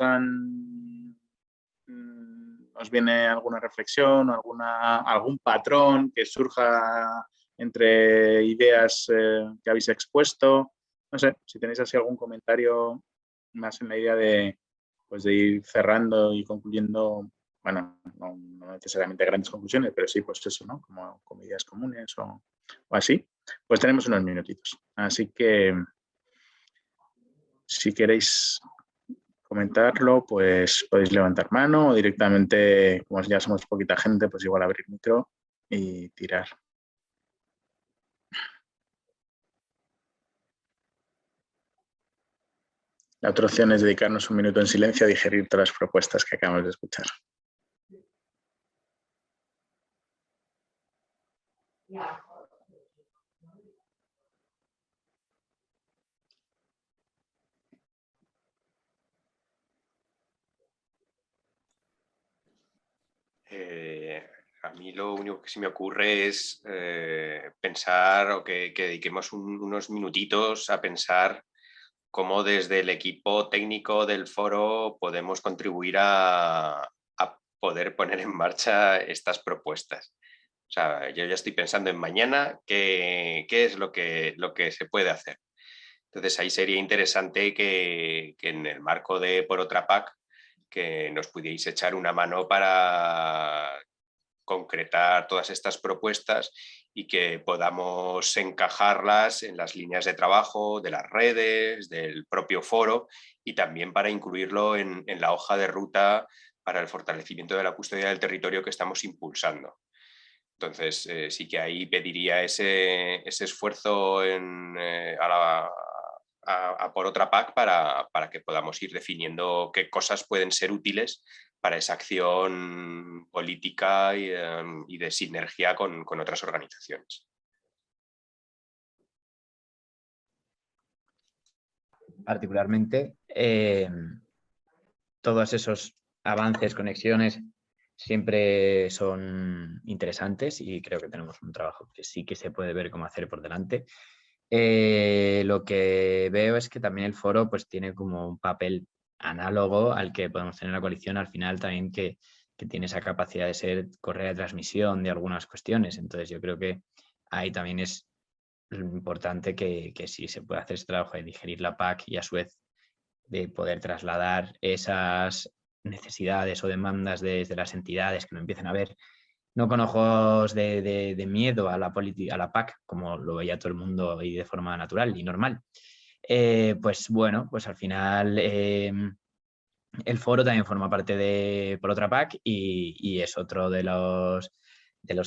M: viene alguna reflexión, algún patrón que surja entre ideas que habéis expuesto. No sé, si tenéis así algún comentario más en la idea de ir cerrando y concluyendo. Bueno, no necesariamente grandes conclusiones, pero sí, pues eso, ¿no? Como ideas comunes o así. Pues tenemos unos minutitos. Así que si queréis comentarlo, pues podéis levantar mano o directamente, como ya somos poquita gente, pues igual abrir micro y tirar. La otra opción es dedicarnos un minuto en silencio a digerir todas las propuestas que acabamos de escuchar.
N: A mí lo único que se me ocurre es pensar o que dediquemos unos minutitos a pensar cómo desde el equipo técnico del foro podemos contribuir a poder poner en marcha estas propuestas. O sea, yo ya estoy pensando en mañana qué es lo que se puede hacer. Entonces ahí sería interesante que en el marco de Por Otra PAC que nos pudierais echar una mano para concretar todas estas propuestas y que podamos encajarlas en las líneas de trabajo de las redes, del propio foro y también para incluirlo en la hoja de ruta para el fortalecimiento de la custodia del territorio que estamos impulsando. Entonces, sí que ahí pediría ese esfuerzo a por otra PAC para que podamos ir definiendo qué cosas pueden ser útiles para esa acción política y de sinergia con otras organizaciones.
J: Particularmente, todos esos avances, conexiones, siempre son interesantes y creo que tenemos un trabajo que sí que se puede ver cómo hacer por delante. Lo que veo es que también el foro pues tiene como un papel análogo al que podemos tener la coalición al final también que tiene esa capacidad de ser correa de transmisión de algunas cuestiones. Entonces yo creo que ahí también es importante que sí se pueda hacer ese trabajo de digerir la PAC y a su vez de poder trasladar esas necesidades o demandas desde las entidades que no empiecen a ver, no con ojos de miedo a la PAC, como lo veía todo el mundo y de forma natural y normal. Pues bueno, pues al final el foro también forma parte por otra PAC y es otro de los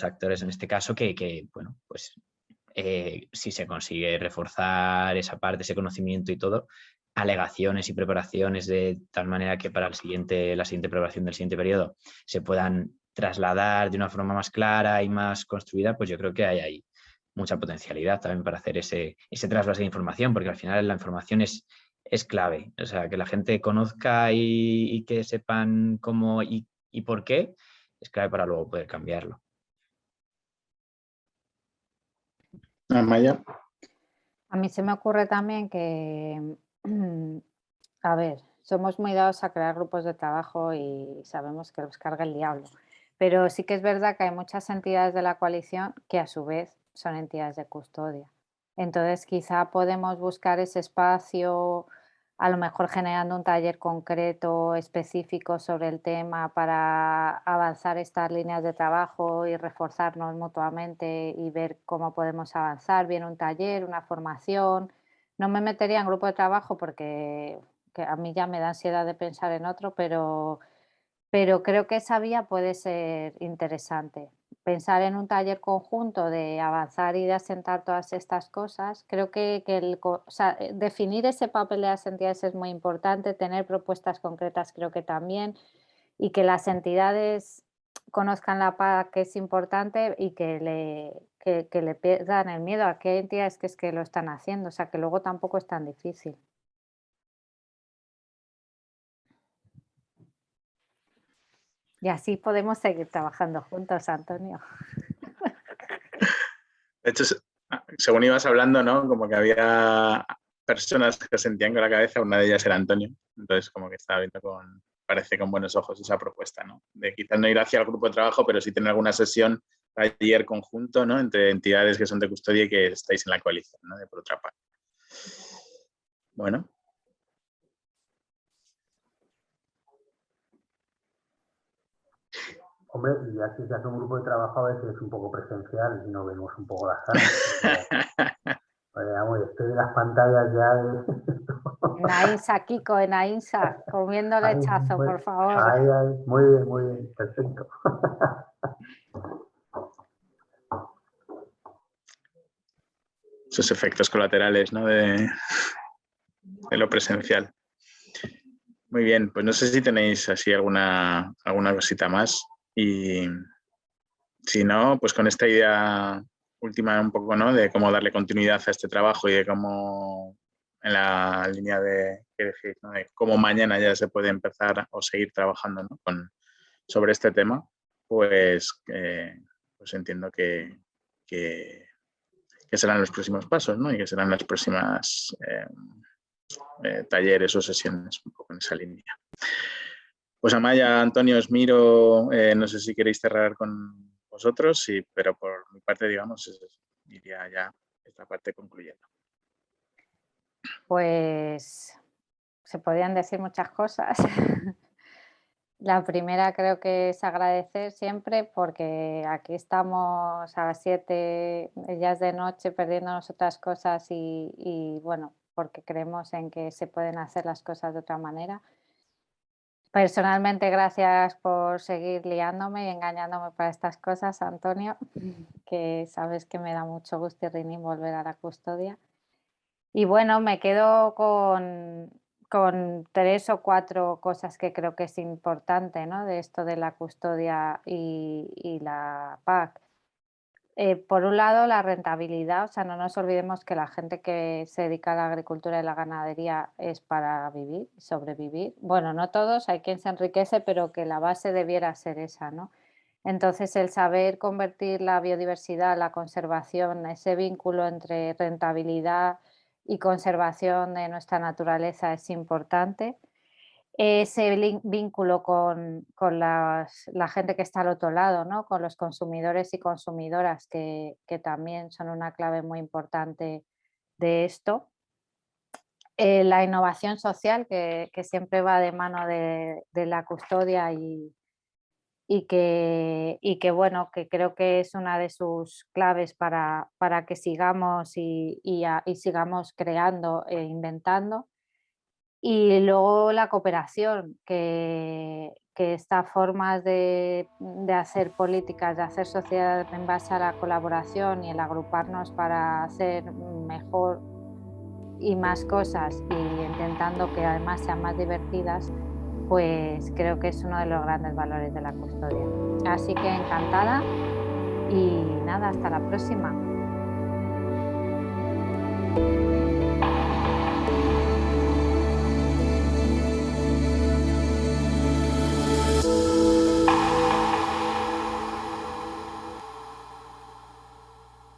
J: actores en este caso que bueno, pues si se consigue reforzar esa parte, ese conocimiento y todo, alegaciones y preparaciones de tal manera que para la siguiente preparación del siguiente periodo se puedan trasladar de una forma más clara y más construida, pues yo creo que hay ahí mucha potencialidad también para hacer ese trasvase de información, porque al final la información es clave. O sea, que la gente conozca y que sepan cómo y por qué es clave para luego poder cambiarlo.
M: Amaya.
A: A mí se me ocurre también que, a ver, somos muy dados a crear grupos de trabajo y sabemos que los carga el diablo, pero sí que es verdad que hay muchas entidades de la coalición que a su vez son entidades de custodia. Entonces quizá podemos buscar ese espacio, a lo mejor generando un taller concreto, específico sobre el tema para avanzar estas líneas de trabajo y reforzarnos mutuamente y ver cómo podemos avanzar, bien un taller, una formación. No me metería en grupo de trabajo porque que a mí ya me da ansiedad de pensar en otro, pero creo que esa vía puede ser interesante. Pensar en un taller conjunto de avanzar y de asentar todas estas cosas, creo que o sea, definir ese papel de las entidades es muy importante, tener propuestas concretas creo que también, y que las entidades conozcan la PAC que es importante y que le pierdan el miedo a qué entidades que es que lo están haciendo, o sea, que luego tampoco es tan difícil. Y así podemos seguir trabajando juntos, Antonio.
M: De hecho, según ibas hablando, ¿no? Como que había personas que sentían con la cabeza, una de ellas era Antonio, entonces como que estaba viendo parece con buenos ojos esa propuesta, ¿no? De quizás no ir hacia el grupo de trabajo, pero sí tener alguna sesión, taller conjunto, ¿no? Entre entidades que son de custodia y que estáis en la coalición, ¿no? De por otra parte. Bueno.
E: Hombre, y aquí se hace un grupo de trabajo a veces un poco presencial y nos vemos un poco las caras. Vamos, estoy de las pantallas ya de...
A: En AINSA, Kiko, en AINSA, comiendo lechazo, por favor.
E: Muy bien, perfecto.
M: Esos efectos colaterales, ¿no? De lo presencial. Muy bien, pues no sé si tenéis así alguna cosita más y si no, pues con esta idea última un poco, ¿no? De cómo darle continuidad a este trabajo y de cómo en la línea de cómo mañana ya se puede empezar o seguir trabajando, ¿no? sobre este tema, pues entiendo que serán los próximos pasos, ¿no? Y que serán las próximas talleres o sesiones un poco en esa línea. Pues Amaya, Antonio, os miro, no sé si queréis cerrar con vosotros, sí, pero por mi parte, digamos, iría ya esta parte concluyendo.
A: Pues se podrían decir muchas cosas. La primera creo que es agradecer siempre porque aquí estamos a las 7, ya es de noche, perdiéndonos otras cosas y bueno, porque creemos en que se pueden hacer las cosas de otra manera. Personalmente, gracias por seguir liándome y engañándome para estas cosas, Antonio, que sabes que me da mucho gusto y volver a la custodia. Y bueno, me quedo con 3 o 4 cosas que creo que es importante, ¿no?, de esto de la custodia y la PAC. Por un lado, la rentabilidad, o sea, no nos olvidemos que la gente que se dedica a la agricultura y la ganadería es para vivir, sobrevivir. Bueno, no todos, hay quien se enriquece, pero que la base debiera ser esa, ¿no? Entonces, el saber convertir la biodiversidad, la conservación, ese vínculo entre rentabilidad y conservación de nuestra naturaleza es importante. Ese vínculo con la gente que está al otro lado, ¿no?, con los consumidores y consumidoras, que también son una clave muy importante de esto. La innovación social, que siempre va de mano de la custodia y que bueno, que creo que es una de sus claves para que sigamos y sigamos creando e inventando. Y luego la cooperación, que estas formas de hacer políticas, de hacer sociedad en base a la colaboración y el agruparnos para hacer mejor y más cosas, y intentando que además sean más divertidas, pues creo que es uno de los grandes valores de la custodia. Así que encantada y nada, hasta la próxima.